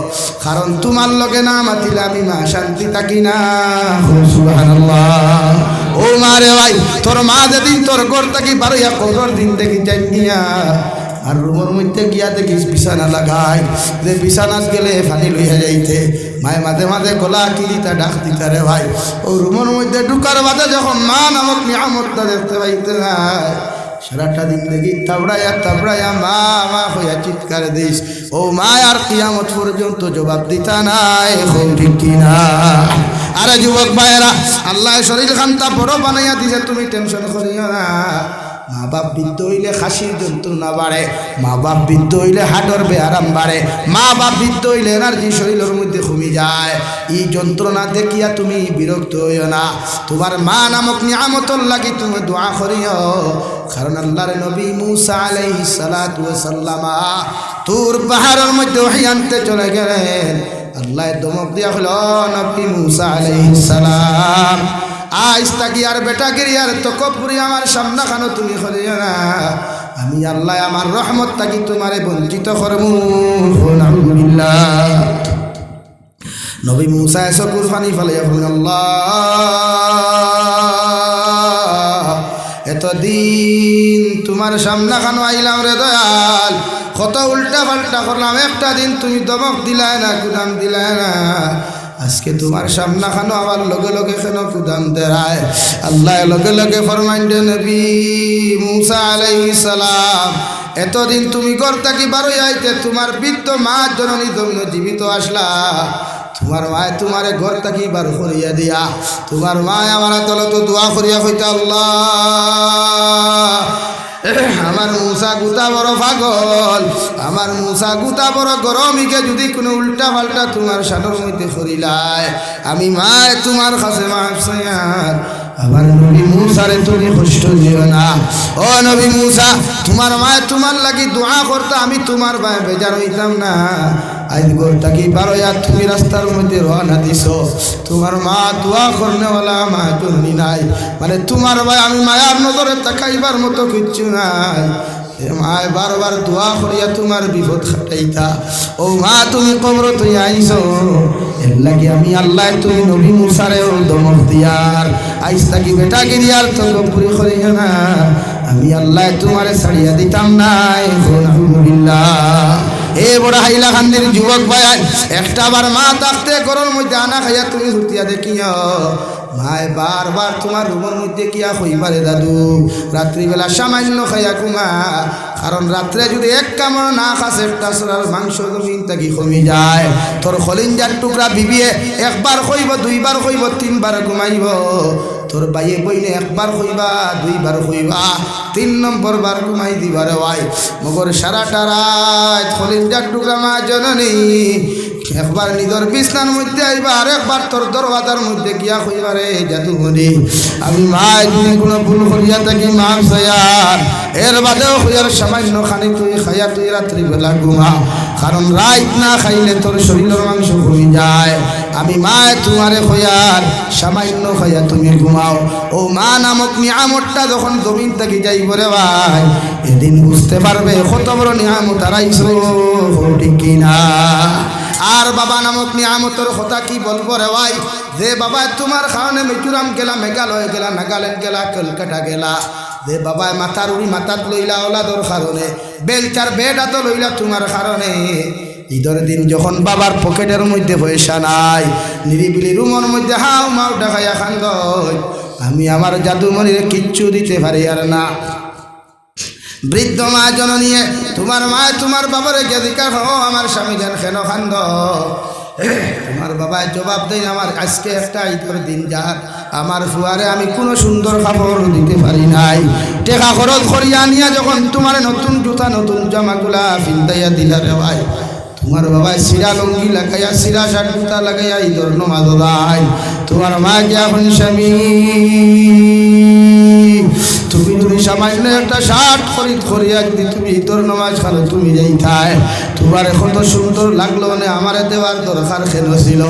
কারণ তোমার লগে না মাতিলে আমি মা শান্তি থাকি না। সুবহানাল্লাহ। ও মা রে ভাই, তোর মা যেদিন তোর ঘর থাকি বারোয়া কবর দিন দেখি যাই নিয়া আর রুমের মধ্যে গিয়া দেখিস বিছানা লাগাই, যে বিছানাত গেলে ফানি লইয়া যাইতে মায় মাঝে মাঝে গলা কি দিতা ডাক দিতা রে ভাই। ও রুমের মধ্যে ঢুকার বাদে যখন মা নামক নিয়ামতটা দেখতে পাইতে নাই, সারাটা দিন দেখি তাবড়াইয়া মা মা হইয়া চিৎকার দিস। ও মা আর কিয়ামত পর্যন্ত জবাব দিতা নাই। ঠিক কিনা? আরে যুবক ভাইয়েরা, আল্লাহ শরীর খান্তা বড় বানাইয়া দিছে, তুমি টেনশন করিও না। মা বাপ বৃদ্ধ হইলে খাসির যন্ত্রণা বাড়ে, মা বাপ বৃদ্ধ হইলে হাটর বেআরাম বাড়ে, মা বাপ বৃদ্ধ হইলে এনার্জি শরীরের মধ্যে কমে যায়। এই যন্ত্রণা দেখিয়া তুমি বিরক্ত হইও না, তোমার মা নামক নিয়ামতর লাগি তুমি দোয়া করিও। কারণ আল্লাহর নবী মুসা আলাইহিস সালাতু ওয়াস সালাম তুর পাহাড়ের মধ্যে ওহী আনতে চলে গেলেন। আল্লাহ দমক দিয়া হলো, নবী মুসা আলাইহিস সালাম আজ তাকি আর বেটা গিরি আর তকব্বুরি আমার সামনা খানো তুমি করিও না, আমি আল্লাহ আমার রহমত তাকি তোমারে বঞ্চিত করবো। আলহামদুলিল্লাহ। নবী মুসা এসে কুরবানি ফেলাইয়া বলেন, আল্লাহ এতদিন তোমার সামনা খানো আইলাম রে দয়াল, কত উল্টা পাল্টা করলাম, একটা দিন তুমি দমক দিলায় না, কুদাম দিলায় না, আজকে তোমার সামনা খানো আমার লগে লগে কেন কুদাম দেয়? আল্লাহ লগে লগে ফরমাইন দে নবী মুসা আলাইহিস সালাম, এতদিন তুমি ঘর থাকি বারোই আইতে তোমার বৃদ্ধ মা জননী জমিন জীবিত আসলা, তোমার মায় তোমারে ঘর থাকি বার করিয়া দিয়া, তোমার মায় আমার তলত দোয়া করিয়া কইতা, আল্লাহ আমার মুসা গুতা বড় পাগল, আমার মুসা গুতা বড় গরমিকে যদি কোনো উল্টা পাল্টা তোমার সাদর মধ্যে করিলায়, আমি মায় তোমার কাছে মাফ চাইয়ার। আমার নবী মুসারে তুমি কষ্ট দিও না। ও নবী মুসা, তোমার মায় তোমার লাগি দোয়া করতে, আমি তোমার ভাই বেজার হইতাম না। আজ গোটা কি বারোয়া তুমি রাস্তার মধ্যে রওনা দিছো, তোমার মা দোয়া করনেওয়ালা মা জননী নাই, মানে তোমার ভাই আমি মায়ার নজরে তাকাইবার মতো কিচ্ছু নাই। মায় বারবার দোয়া করিয়া তোমার বিপদ খাটাইতা। ও মা তুমি কবর তুই আইছো, এর লাগি আমি আল্লাহ তুমি নবী মুসারেও দমক দিয়ার আইস তাকি বেটা গিরিয়ার তো পুরি করিও না, আমি আল্লাহ তোমারে ছাড়িয়া দিতাম নাই। আলহামদুলিল্লাহ। এ বড় হাইলা খান্দির যুবক ভাই, একটা বার মা থাকতে ঘরের মধ্যে আনা খাইয়া তুমি হুতিয়া দেখিও, মায় বারবার তোমার রুমের মধ্যে কিয়া কইবারে দাদু রাত্রিবেলা সামান্য খাইয়া ঘুমা, কারণ রাত্রে যদি এক কামড় না খাস একটা সোনার মাংস জমিন থাকি কমে যায়, তোর খলিঞ্জার টুকরা বিবিয়ে একবার কইব, দুইবার কইব, তিনবার ঘুমাইব, তোর বাইয়ে বইনে একবার কইবা, দুইবার কইবা, 3 নম্বর বার ঘুমাই দিবারে ভাই। মগর সারাটা রাত খলিঞ্জার টুকরা মা জননী একবার নিজের বিছনার মধ্যে আইবা, আর একবার তোর দরওয়াজার মধ্যে গিয়া কইবারে জাদুমণি আমি মা যদি কোনো ভুল করিয়া থাকি মাফ চাইয়ার, এর বাদেও হইয়ার সামান্য খানি তুই খাইয়া তুই রাত্রিবেলা ঘুমা, কারণ রাত না খাইলে তোর শরীরের মাংস কমে যায়। আমি মা তোমারে হইয়ার সামান্য খাইয়া তুমি ঘুমাও। ও মা নামক নিয়ামতটা যখন জমিন থেকে যাইব রে ভাই, এদিন বুঝতে পারবে কত বড় নিয়ামত হারাইছো। ঠিক কিনা? আর বাবা নামক নিয়ামতের কথা কি বলবো রে ভাই, যে বাবা তোমার কারণে মিজোরাম গেলা, মেঘালয় গেলা, নাগাল্যান্ড গেলা, কলকাতা গেলা, যে বাবায় মাথার উড়ি মাথাত লইলা ওলাদর কারণে, বেলচার বেডাত লইলা তোমার কারণে, ঈদের দিন যখন বাবার পকেটের মধ্যে পয়সা নাই, নিরিবিলি রুমের মধ্যে হাও মাও ডাকাইয়া খান্দ, আমি আমার জাদুমণির কিচ্ছু দিতে পারি আর না। বৃদ্ধ মা জননী তোমার মা তোমার বাবারে গিয়ে জিজ্ঞাসা, আমার স্বামী যেন কেন খান্দ, তোমার বাবা জবাব দেয় আমার আজকে একটা ঈদের দিন যার আমার ফুয়ারে আমি কোনো সুন্দর খাবার দিতে পারি নাই, টেকা খরচ করিয়া নিয়া যখন তোমার নতুন জুতা নতুন জামাগুলা ফিন্দাইয়া দিলা রে ভাই, তোমার বাবা সিরা লঙ্গি লাগাইয়া সিরা শার্ট জুতা লাগাইয়া ঈদের নমাজ আদায়, তোমার মা গিয়া স্বামী তুমি যদি সামান্য একটা শার্ট খরিদ করিয়া যদি তুমি ঈদের নমাজ খানো তুমি যাইতাই, তোমার কত সুন্দর লাগলো মানে আমার দেওয়ার দরকার কেন ছিল?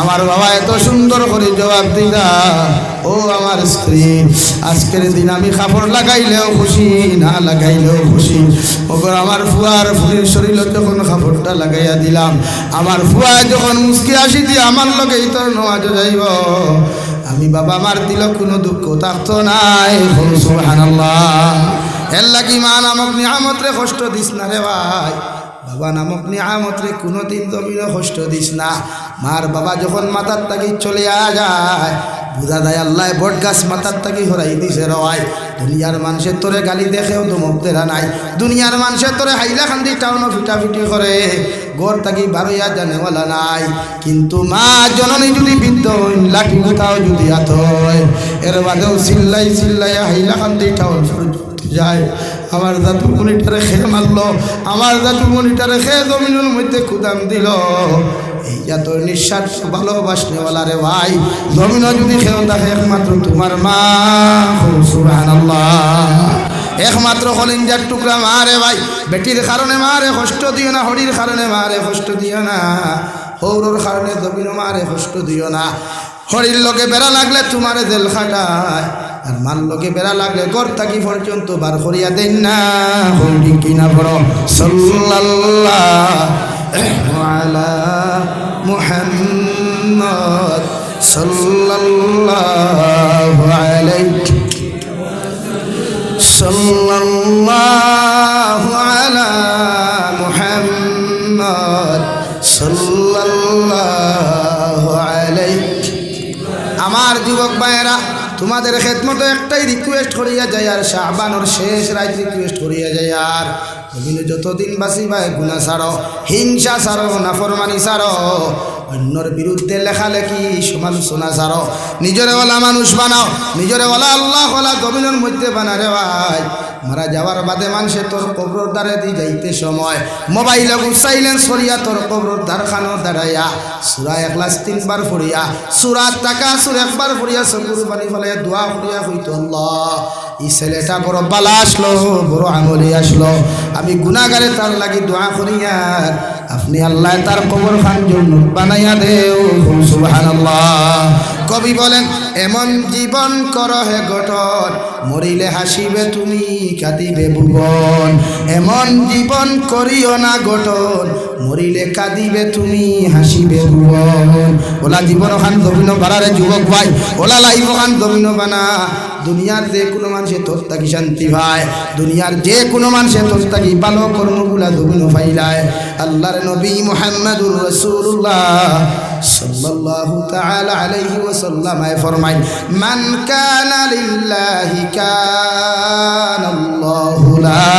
আমার বাবা এত সুন্দর করে জবাব দিলা, ও আমার স্ত্রী আজকের দিন আমি কাপড় লাগাইলেও খুশি না লাগাইলেও খুশি, ওপর আমার ফুয়ার ফুলির শরীর যখন কাপড়টা লাগাইয়া দিলাম, আমার ফুয়া যখন মুসকি আসি দিয়ে আমার লগে ঈদের নমাজ যাইব, আমি বাবা আমার দিল কোনো দুঃখ থাকতো নাই। সুবহানাল্লাহ। এর লাগি মা নামক নিয়ামত রে কষ্ট দিস না রে ভাই, বাবা নামক নিয়ামত রে কোনোদিন জমিনে কষ্ট দিস না। মার বাবা যখন মাথার তাকি চলে যায় বুঝা যায় আল্লাহ বট গাছ মাথার তাকি হরাই দিছে রয়। দুনিয়ার মানুষের তোরে গালি দেখেও ধমক দেরা নাই, দুনিয়ার মানুষের তোরে হাইলা খান্দি টাউনও ফিটাফিটি করে ঘর তাকি বারোয়া জানেওয়ালা নাই, কিন্তু মা জননী যদি বৃদ্ধ লাঠি কোথাও যদি হাত হয় এর বাদেও চিল্লাই চিল্লাই হাইলা খান্দি টাউন যায়। আমার দাদু মনিটারে খেয়ে মারলো, আমার দাদু মনিটারে খেয়ে জমিনের মধ্যে কুদাম দিল, এই এত নিঃশ্বাস ভালোবাসনেওয়ালা রে ভাই, জমিনও যদি খেয়েও থাকে একমাত্র তোমার মা। সুবহানাল্লাহ। একমাত্র কলিজার টুকরা মা রে ভাই, বেটির কারণে মারে কষ্ট দিও না, হরির কারণে মারে কষ্ট দিও না, হৌরর কারণে জমিনও মারে কষ্ট দিও না। হরির লগে বেড়া লাগলে তোমারে জেল খাটায়, আর মার লগে বেড়া লাগলে ঘর থাকি পর্যন্ত বার করিয়া দেন না। হরি কিনা বড় সাল্লাল্লাহু আলা মুহাম্মদ সাল্লাল্লাহু আলাইহি সাল্লাল্লাহু আলা মুহাম্মদ সাল্লাল্লাহু আলাইহি। আমার যুবক ভাইয়েরা তোমাদের খেদমতে একটাই রিকোয়েস্ট করিয়া যায়, আর শাবানোর শেষ রাত রিকোয়েস্ট করিয়া যায়, আর তুমি যতদিন বাসি ভাই গুনাহ ছাড়ো, হিংসা ছাড়ো, নাফরমানি ছাড়ো, অন্যর বিরুদ্ধে লেখালেখি সমালোচনা ছাড়ো, নিজের ওলা মানুষ বানাও, নিজের ওলা আল্লাহ ওলা জমিনের মধ্যে বানারে ভাই। মারা যাওয়ার বাদে মানুষে তোর কবর দ্বারে দিয়ে যাইতে সময় মোবাইলে সাইলেন্স করিয়া তোর কবর দ্বারখানো দাঁড়াইয়া সূরা ইখলাস 3 বার পড়িয়া, সূরা তাকাসুর 1 বার পড়িয়া, চকুর পানি ফেলে দোয়া করিয়া হইতো, আল্লাহ এই ছেলেটা বড় বালা আসলো, বড় আমলি আসলো, আমি গুনাহগারে তার লাগি দোয়া করিয়া আপনি আল্লাহ তার কবর খান জান্নাত বানাইয়া দেও। সুবহানাল্লাহ। কবি বলেন এমন জীবন করো হে গঠন, মরিলে হাসিবে তুমি কাঁদিবে ভুবন, এমন জীবন করিও না গঠন, মরিলে কাঁদিবে তুমি হাসিবে ভুবন। ওলা জীবন খান দমিন বাড়ারে যুবক ভাই, ওলা লাইফ খান দমিন বানা। দুনিয়ার যে কোনো মানুষে তোর থাকি শান্তি পায়, দুনিয়ার যে কোনো মানুষে তোর থাকি ভালো কর্মগুলা দমিন পাইলায়। আল্লাহর নবী মুহাম্মদুর রাসূলুল্লাহ সাল্লাল্লাহু তাআলা আলাইহি ওয়াসাল্লাম ফরমায়, মান কানা লিল্লাহি কানাল্লাহু লা।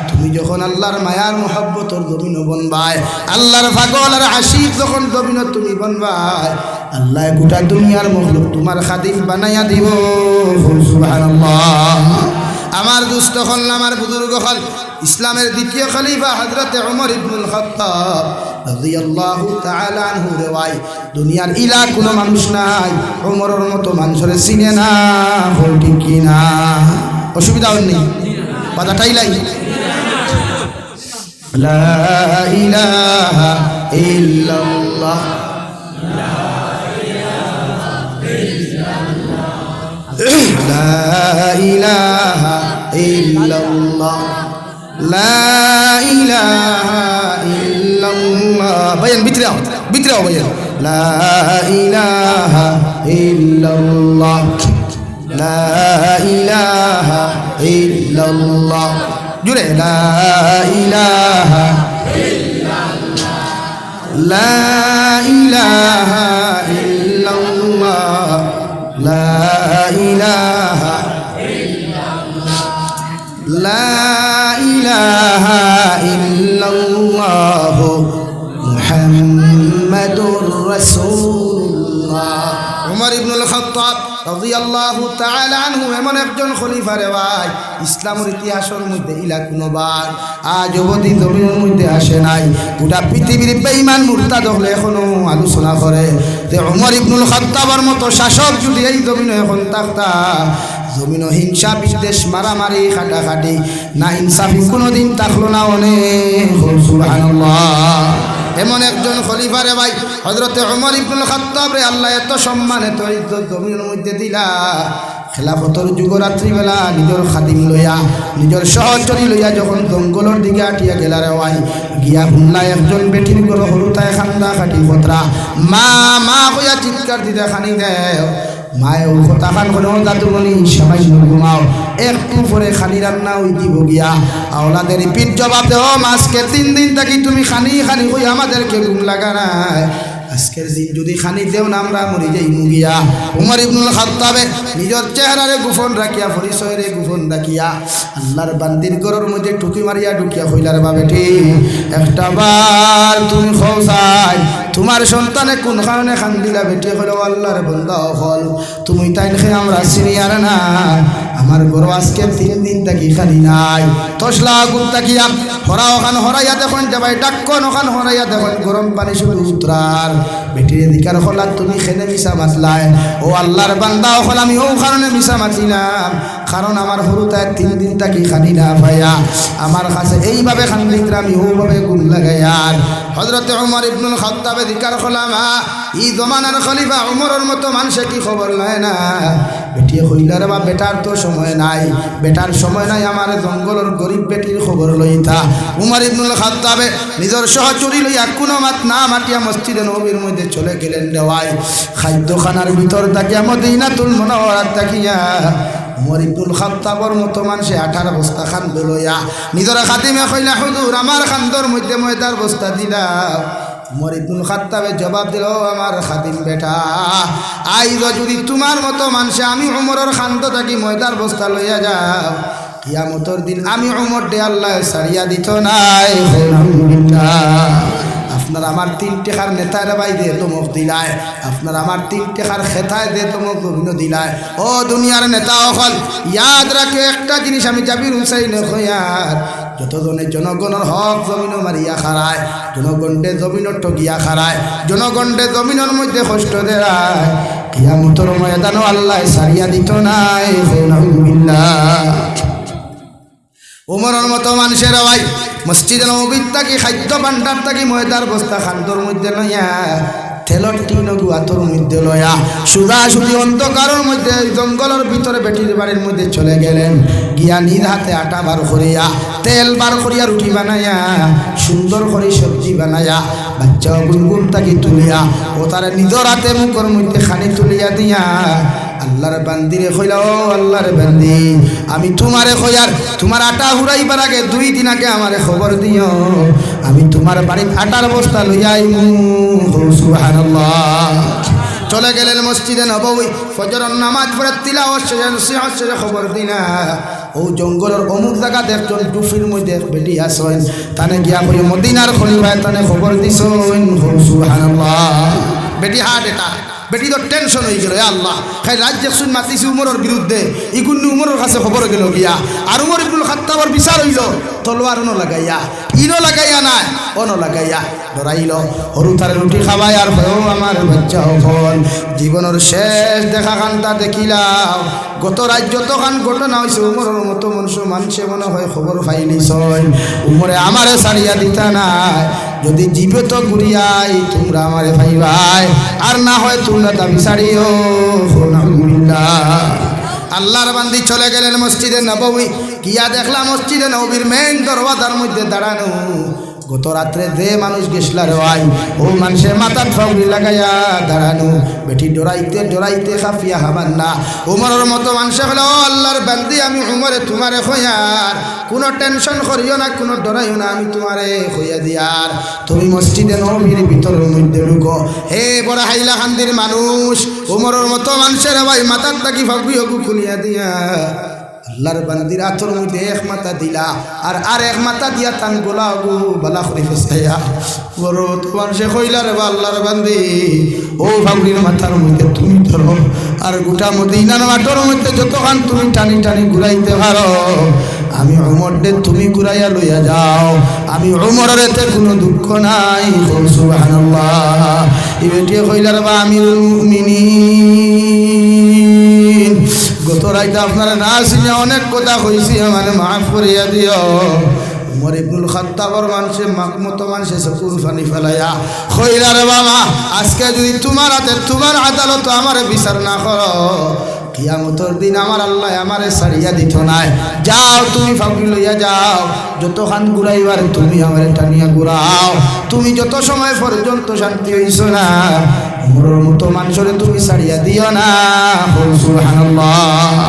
তুমি যখন আল্লাহর মায়ার মোহাব্বতর জমিন বনবায়, আল্লাহর পাগল আর আশিক যখন জমিন তুমি বনবায়, আল্লাহ গোটা দুনিয়ার মখলুক তোমার খাদিম বানাইয়া দিব। সুবহানাল্লাহ। আমার দুস্থ হল, আমার বুজুর্গ হল, ইসলামের দ্বিতীয় খলিফা হযরত ওমর ইবনুল খাত্তাব রাদিয়াল্লাহু তাআলা আনহু রে ভাই, দুনিয়ার ইলা কোনো মানুষ নাই ওমরের মতো মানুষরে চিনে না। ঠিক কি না? অসুবিধা হয়নি? বাধাটাই লাই। লা ইলাহা ইল্লাল্লাহ, লা ইলাহা ইল্লাল্লাহ, লা ইলাহা ইল্লাল্লাহ। ভাইয়ান ভিতরে ভিতরে ভাইয়ান। লা ইলাহা ইল্লাল্লাহ, লা ইলাহা ইল্লাল্লাহ। জুড়ে লা ইলাহা ইল্লাল্লাহ, লা ইলাহা ইল্লাল্লাহ, লা ইলাহা ইল্লাল্লাহ, লা ইলাহা ইল্লাল্লাহ মুহাম্মাদুর মুহাম্মাদুর রাসূলুল্লাহ। উমর ইবনুল খাত্তাব রাদিয়াল্লাহু তাআলা আনহু এমন একজন খলিফা রে ভাই, ইসলামের ইতিহাসের মধ্যে ইলা কোনোবার আজ অবধি জমিনের মধ্যে আসে নাই। গোটা পৃথিবীর বেঈমান মুরতাদ হলে এখনো আলোচনা করে যে উমর ইবনুল খাত্তাবের মতো শাসক যদি এই জমিনে এখন থাকতা, জমিন হিংসা বিদ্বেষ মারামারি খাটাখাটি না ইনসাফি কোনোদিন থাকলো না। অনেক সুবহানাল্লাহ। এমন একজন খলিফা রে ভাই হযরতে উমর ইবনুল খাত্তাব রে আল্লাহ এত সম্মান এত ইজ্জত জমিনের মধ্যে দিলা। খেলাফতর যুগ রাত্রিবেলা নিজের খাদিম লইয়া নিজের সহচরী লইয়া যখন জঙ্গলের দিকে আটিয়া গেলা রে ভাই, গিয়া বুনলা একজন বেটির গরো হরুতায় খান্দা খাটি পত্রা মা মা কইয়া চিৎকার দিতে খানি দেয়। মায়ে ও কথা খান করে দাদুমণি সবাই ঘুমাও, একটু পরে খানি রান্না ওই দিব গিয়া আওলাদের পিঠ জবাব দেও, আজকে 3 দিন থাকি তুমি খানি খানি কই আমাদেরকে ঘুম লাগা নাই, আজকের দিন যদি খানি দেও না আমরা মরি যাই মুগিয়া। উমর ইবনুল খাত্তাবে নিজের চেহারারে গোপন রাখিয়া পরিচয়রে গোপন রাখিয়া আল্লাহর বান্দির ঘরের মধ্যে টুকি মারিয়া ঢুকিয়া কইলার বা বেটি একটা বার তুমি খোঁজাই তোমার সন্তানে কোন কারণে খান দিলা? বেটি হলো আল্লাহর বান্দা হল তুমি তাই দেখে আমরা সিনিয়র না, আমার গরু আজকে 3 দিন থাকি খালি নাই। তসলা আগুন তাকিয়া হরা ওখান হরাইয়া দেখুন যাবাই ডাক্কন ওখান হরাইয়া দেখুন গরম পানি শুধু উতরার। বেটির দিকার হলা তুমি খেলে মিশা মাতলাই, ও আল্লাহর বান্দা হল আমি ও কারণে মিশা মাতিলাম কারণ আমার হরুতায় 3 দিন থাকি খানি না ভাইয়া আমার কাছে এইভাবে খান দিতে আমি ওভাবে গুণ লাগাইয়ার। হযরতে উমর ইবনুল খাত্তাবে দিকার হলামা ই জমানার খলিফা উমরের মতো মানুষে কি খবর লয় না? বেটিয়ে কইলার বা বেটার তো সময় নাই, বেটার সময় নাই, আমার জঙ্গলের গরিব বেটির খবর লইতা। উমর ইবনুল খাত্তাবে নিজের সহচরী লইয়া কোনো মাত না মাটিয়া মসজিদে নববীর মধ্যে চলে গেলেন দেওয়ায়। খাদ্যখানার ভিতর তাকিয়া মদিনাতুল মুনাওয়ারাত তাকিয়া উমর ইবনুল খাত্তাবর মতো মানুষে 18 বস্তা খান্দ লইয়া নিজের খাদিমে কইলা হুজুর আমার খান্দর মধ্যে ময়দার বস্তা দিলা। উমর ইবনুল খাত্তাবে জবাব দিল, আমার খাদিম বেটা আইজ যদি তোমার মতো মানুষে আমি উমরের খান্দ থাকি ময়দার বস্তা লইয়া যাও, কিয়ামতের দিন আমি উমর দে আল্লাহ সারিয়া দিত নাই। আপনার আমার 3 টাকার নেতার ভাই দে তোমক দিলায়, আপনার আমার 3 টাকার খেতায় দে তোমক অভিনয় দিলায়। ও দুনিয়ার নেতা হল ইয়াদ রাখে একটা জিনিস, আমি জাবির হুসাইন হইয়ার যতজনে জনগণের হক জমিন মারিয়া খারায়, জনগণে জমিন ঠগিয়া খারায়, জনগণে জমিনের মধ্যে কষ্ট দেয়, কিয়ামতের ময়দানও আল্লাহ সারিয়া দিত নাই। উমরের মতো মানুষের ভাই মসজিদে নববীর থাকি খাদ্য ভান্ডার থাকি ময়দার বস্তা খান্দর মধ্যে লইয়া তেলর টিন গুয়াতর মধ্যে লয়া সুদা সুদি অন্ধকারের মধ্যে জঙ্গলের ভিতরে বেটির বাড়ির মধ্যে চলে গেলেন। গিয়া নিজ হাতে আটা বার করিয়া তেল বার করিয়া রুটি বানাইয়া সুন্দর করে সবজি বানাইয়া বাচ্চা গুনগুন তাকে তুলিয়া ও তারা নিজের হাতে মুখের মধ্যে খানি তুলিয়া দিয়া আল্লাহর বান্দিরে কইলা, ও আল্লাহর বান্দি আমি তোমারে কইয়ার তোমার আটা হুরাইবার আগে 2 দিন আগে আমারে খবর দিও, আমি তোমার বাড়ির আটার বস্তা লইয়া আইমু। সুবহানাল্লাহ। চলে গেলেন মসজিদে নববী, ফজরের নামাজ পড়ে তিলাওয়াত শেষে খবর দিনা ও জঙ্গলের অমুক জায়গা দেখছেন টুফির মধ্যে বেটি আসেন, তানে গিয়া কই মদিনার খলিফায় তানে খবর দিছেন। সুবহানাল্লাহ। বেটি হাট এটা বেটি তো টেনশন হয়ে গেল, আল্লাহ খাই রাজ্য শুন মাতিছি উমরের বিরুদ্ধে ইগুন উমরের কাছে খবর গেল গিয়া আর উমর ইবনুল খাত্তাবের বিচার হইল তলোয়ার ন লাগাইয়া ইনো লাগাইয়া নাই অন লাগাইয়া ধরাইল হরু তারে রুটি খাওয়াই আর ভয়ও আমার বাচ্চা হল জীবনের শেষ দেখা খানটা দেখিলাম। গত রাজ্য তো খান ঘটনা হয়েছে উমরের মতো মানুষে মনে হয় খবর পাইলিস উমরে আমারে সারিয়া দিতা নাই, যদি জীবে তো ঘুরিয়াই তোমরা আমারে পাইবাই আর না হয় তোমরা দাবি সারিও। আল্লাহর বান্দি চলে গেলেন মসজিদে নববী, গিয়া দেখলাম মসজিদে নববীর মেইন দরওয়াজার মধ্যে দাঁড়ানো গত রাত্রে যে মানুষ গেছলার হয় ও মানুষের মাথার ফাউলি লাগাইয়া দাঁড়ানো বেটি ডরাইতে ডরাইতে খাফিয়া হাবার না। উমরের মতো মানুষে হলো, ও আল্লাহর বান্দি আমি উমরে তোমারে খয়ার কোনো টেনশন করিও না, কোনো ডরাইও না, আমি তোমারে খইয়া দিয়ার, তুমি মসজিদে নববীর ভিতরের মধ্যে ঢুকো। হে বড় হাইলা খান্দির মানুষ উমরের মতো মানুষের ভাই মাথার তাকি ফাউলি খুলিয়া দিয়া আল্লাহর বান্দির আতর মধ্যে এক মাথা দিলা আর এক মাথা দিয়া তান গোলা গু বালা করে ফেসাইয়া বড় তোমার সে কইলা রে আল্লাহর বান্দি ও ভাবলির মাথার মধ্যে তুমি ধরো আর গোটা মদিনার মাঠের মধ্যে যতক্ষণ তুমি টানি টানি ঘুরাইতে পারো আমি উমর দে তুমি ঘুরাইয়া লইয়া যাও আমি উমরের এতে কোনো দুঃখ নাই সুবহানাল্লাহ ইবেটিয়ে কইলা রে আমিরুল মুমিনিন গত রাইতে আপনারা না শুনে অনেক কথা কইছি মানে মাফ করিয়া দিও উমর ইবনুল খাত্তাবর মানুষে মতো মানুষে চকুর পানি ফেলাইয়া কইলা রে বাবা আজকে যদি তোমার হাতে তোমার আদালত আমার বিচার না করো কিয়ামতের দিন আমার আল্লাহ আমারে ছাড়িয়া দিত নাই যাও তুমি ফাঁকি লইয়া যাও যত খান ঘুরাইবার তুমি আমারে টানিয়া ঘুরাও তুমি যত সময় পর্যন্ত শান্তি হইছ না উমরের মতো মানুষরে তুমি ছাড়িয়া দিও না সুবহানাল্লাহ।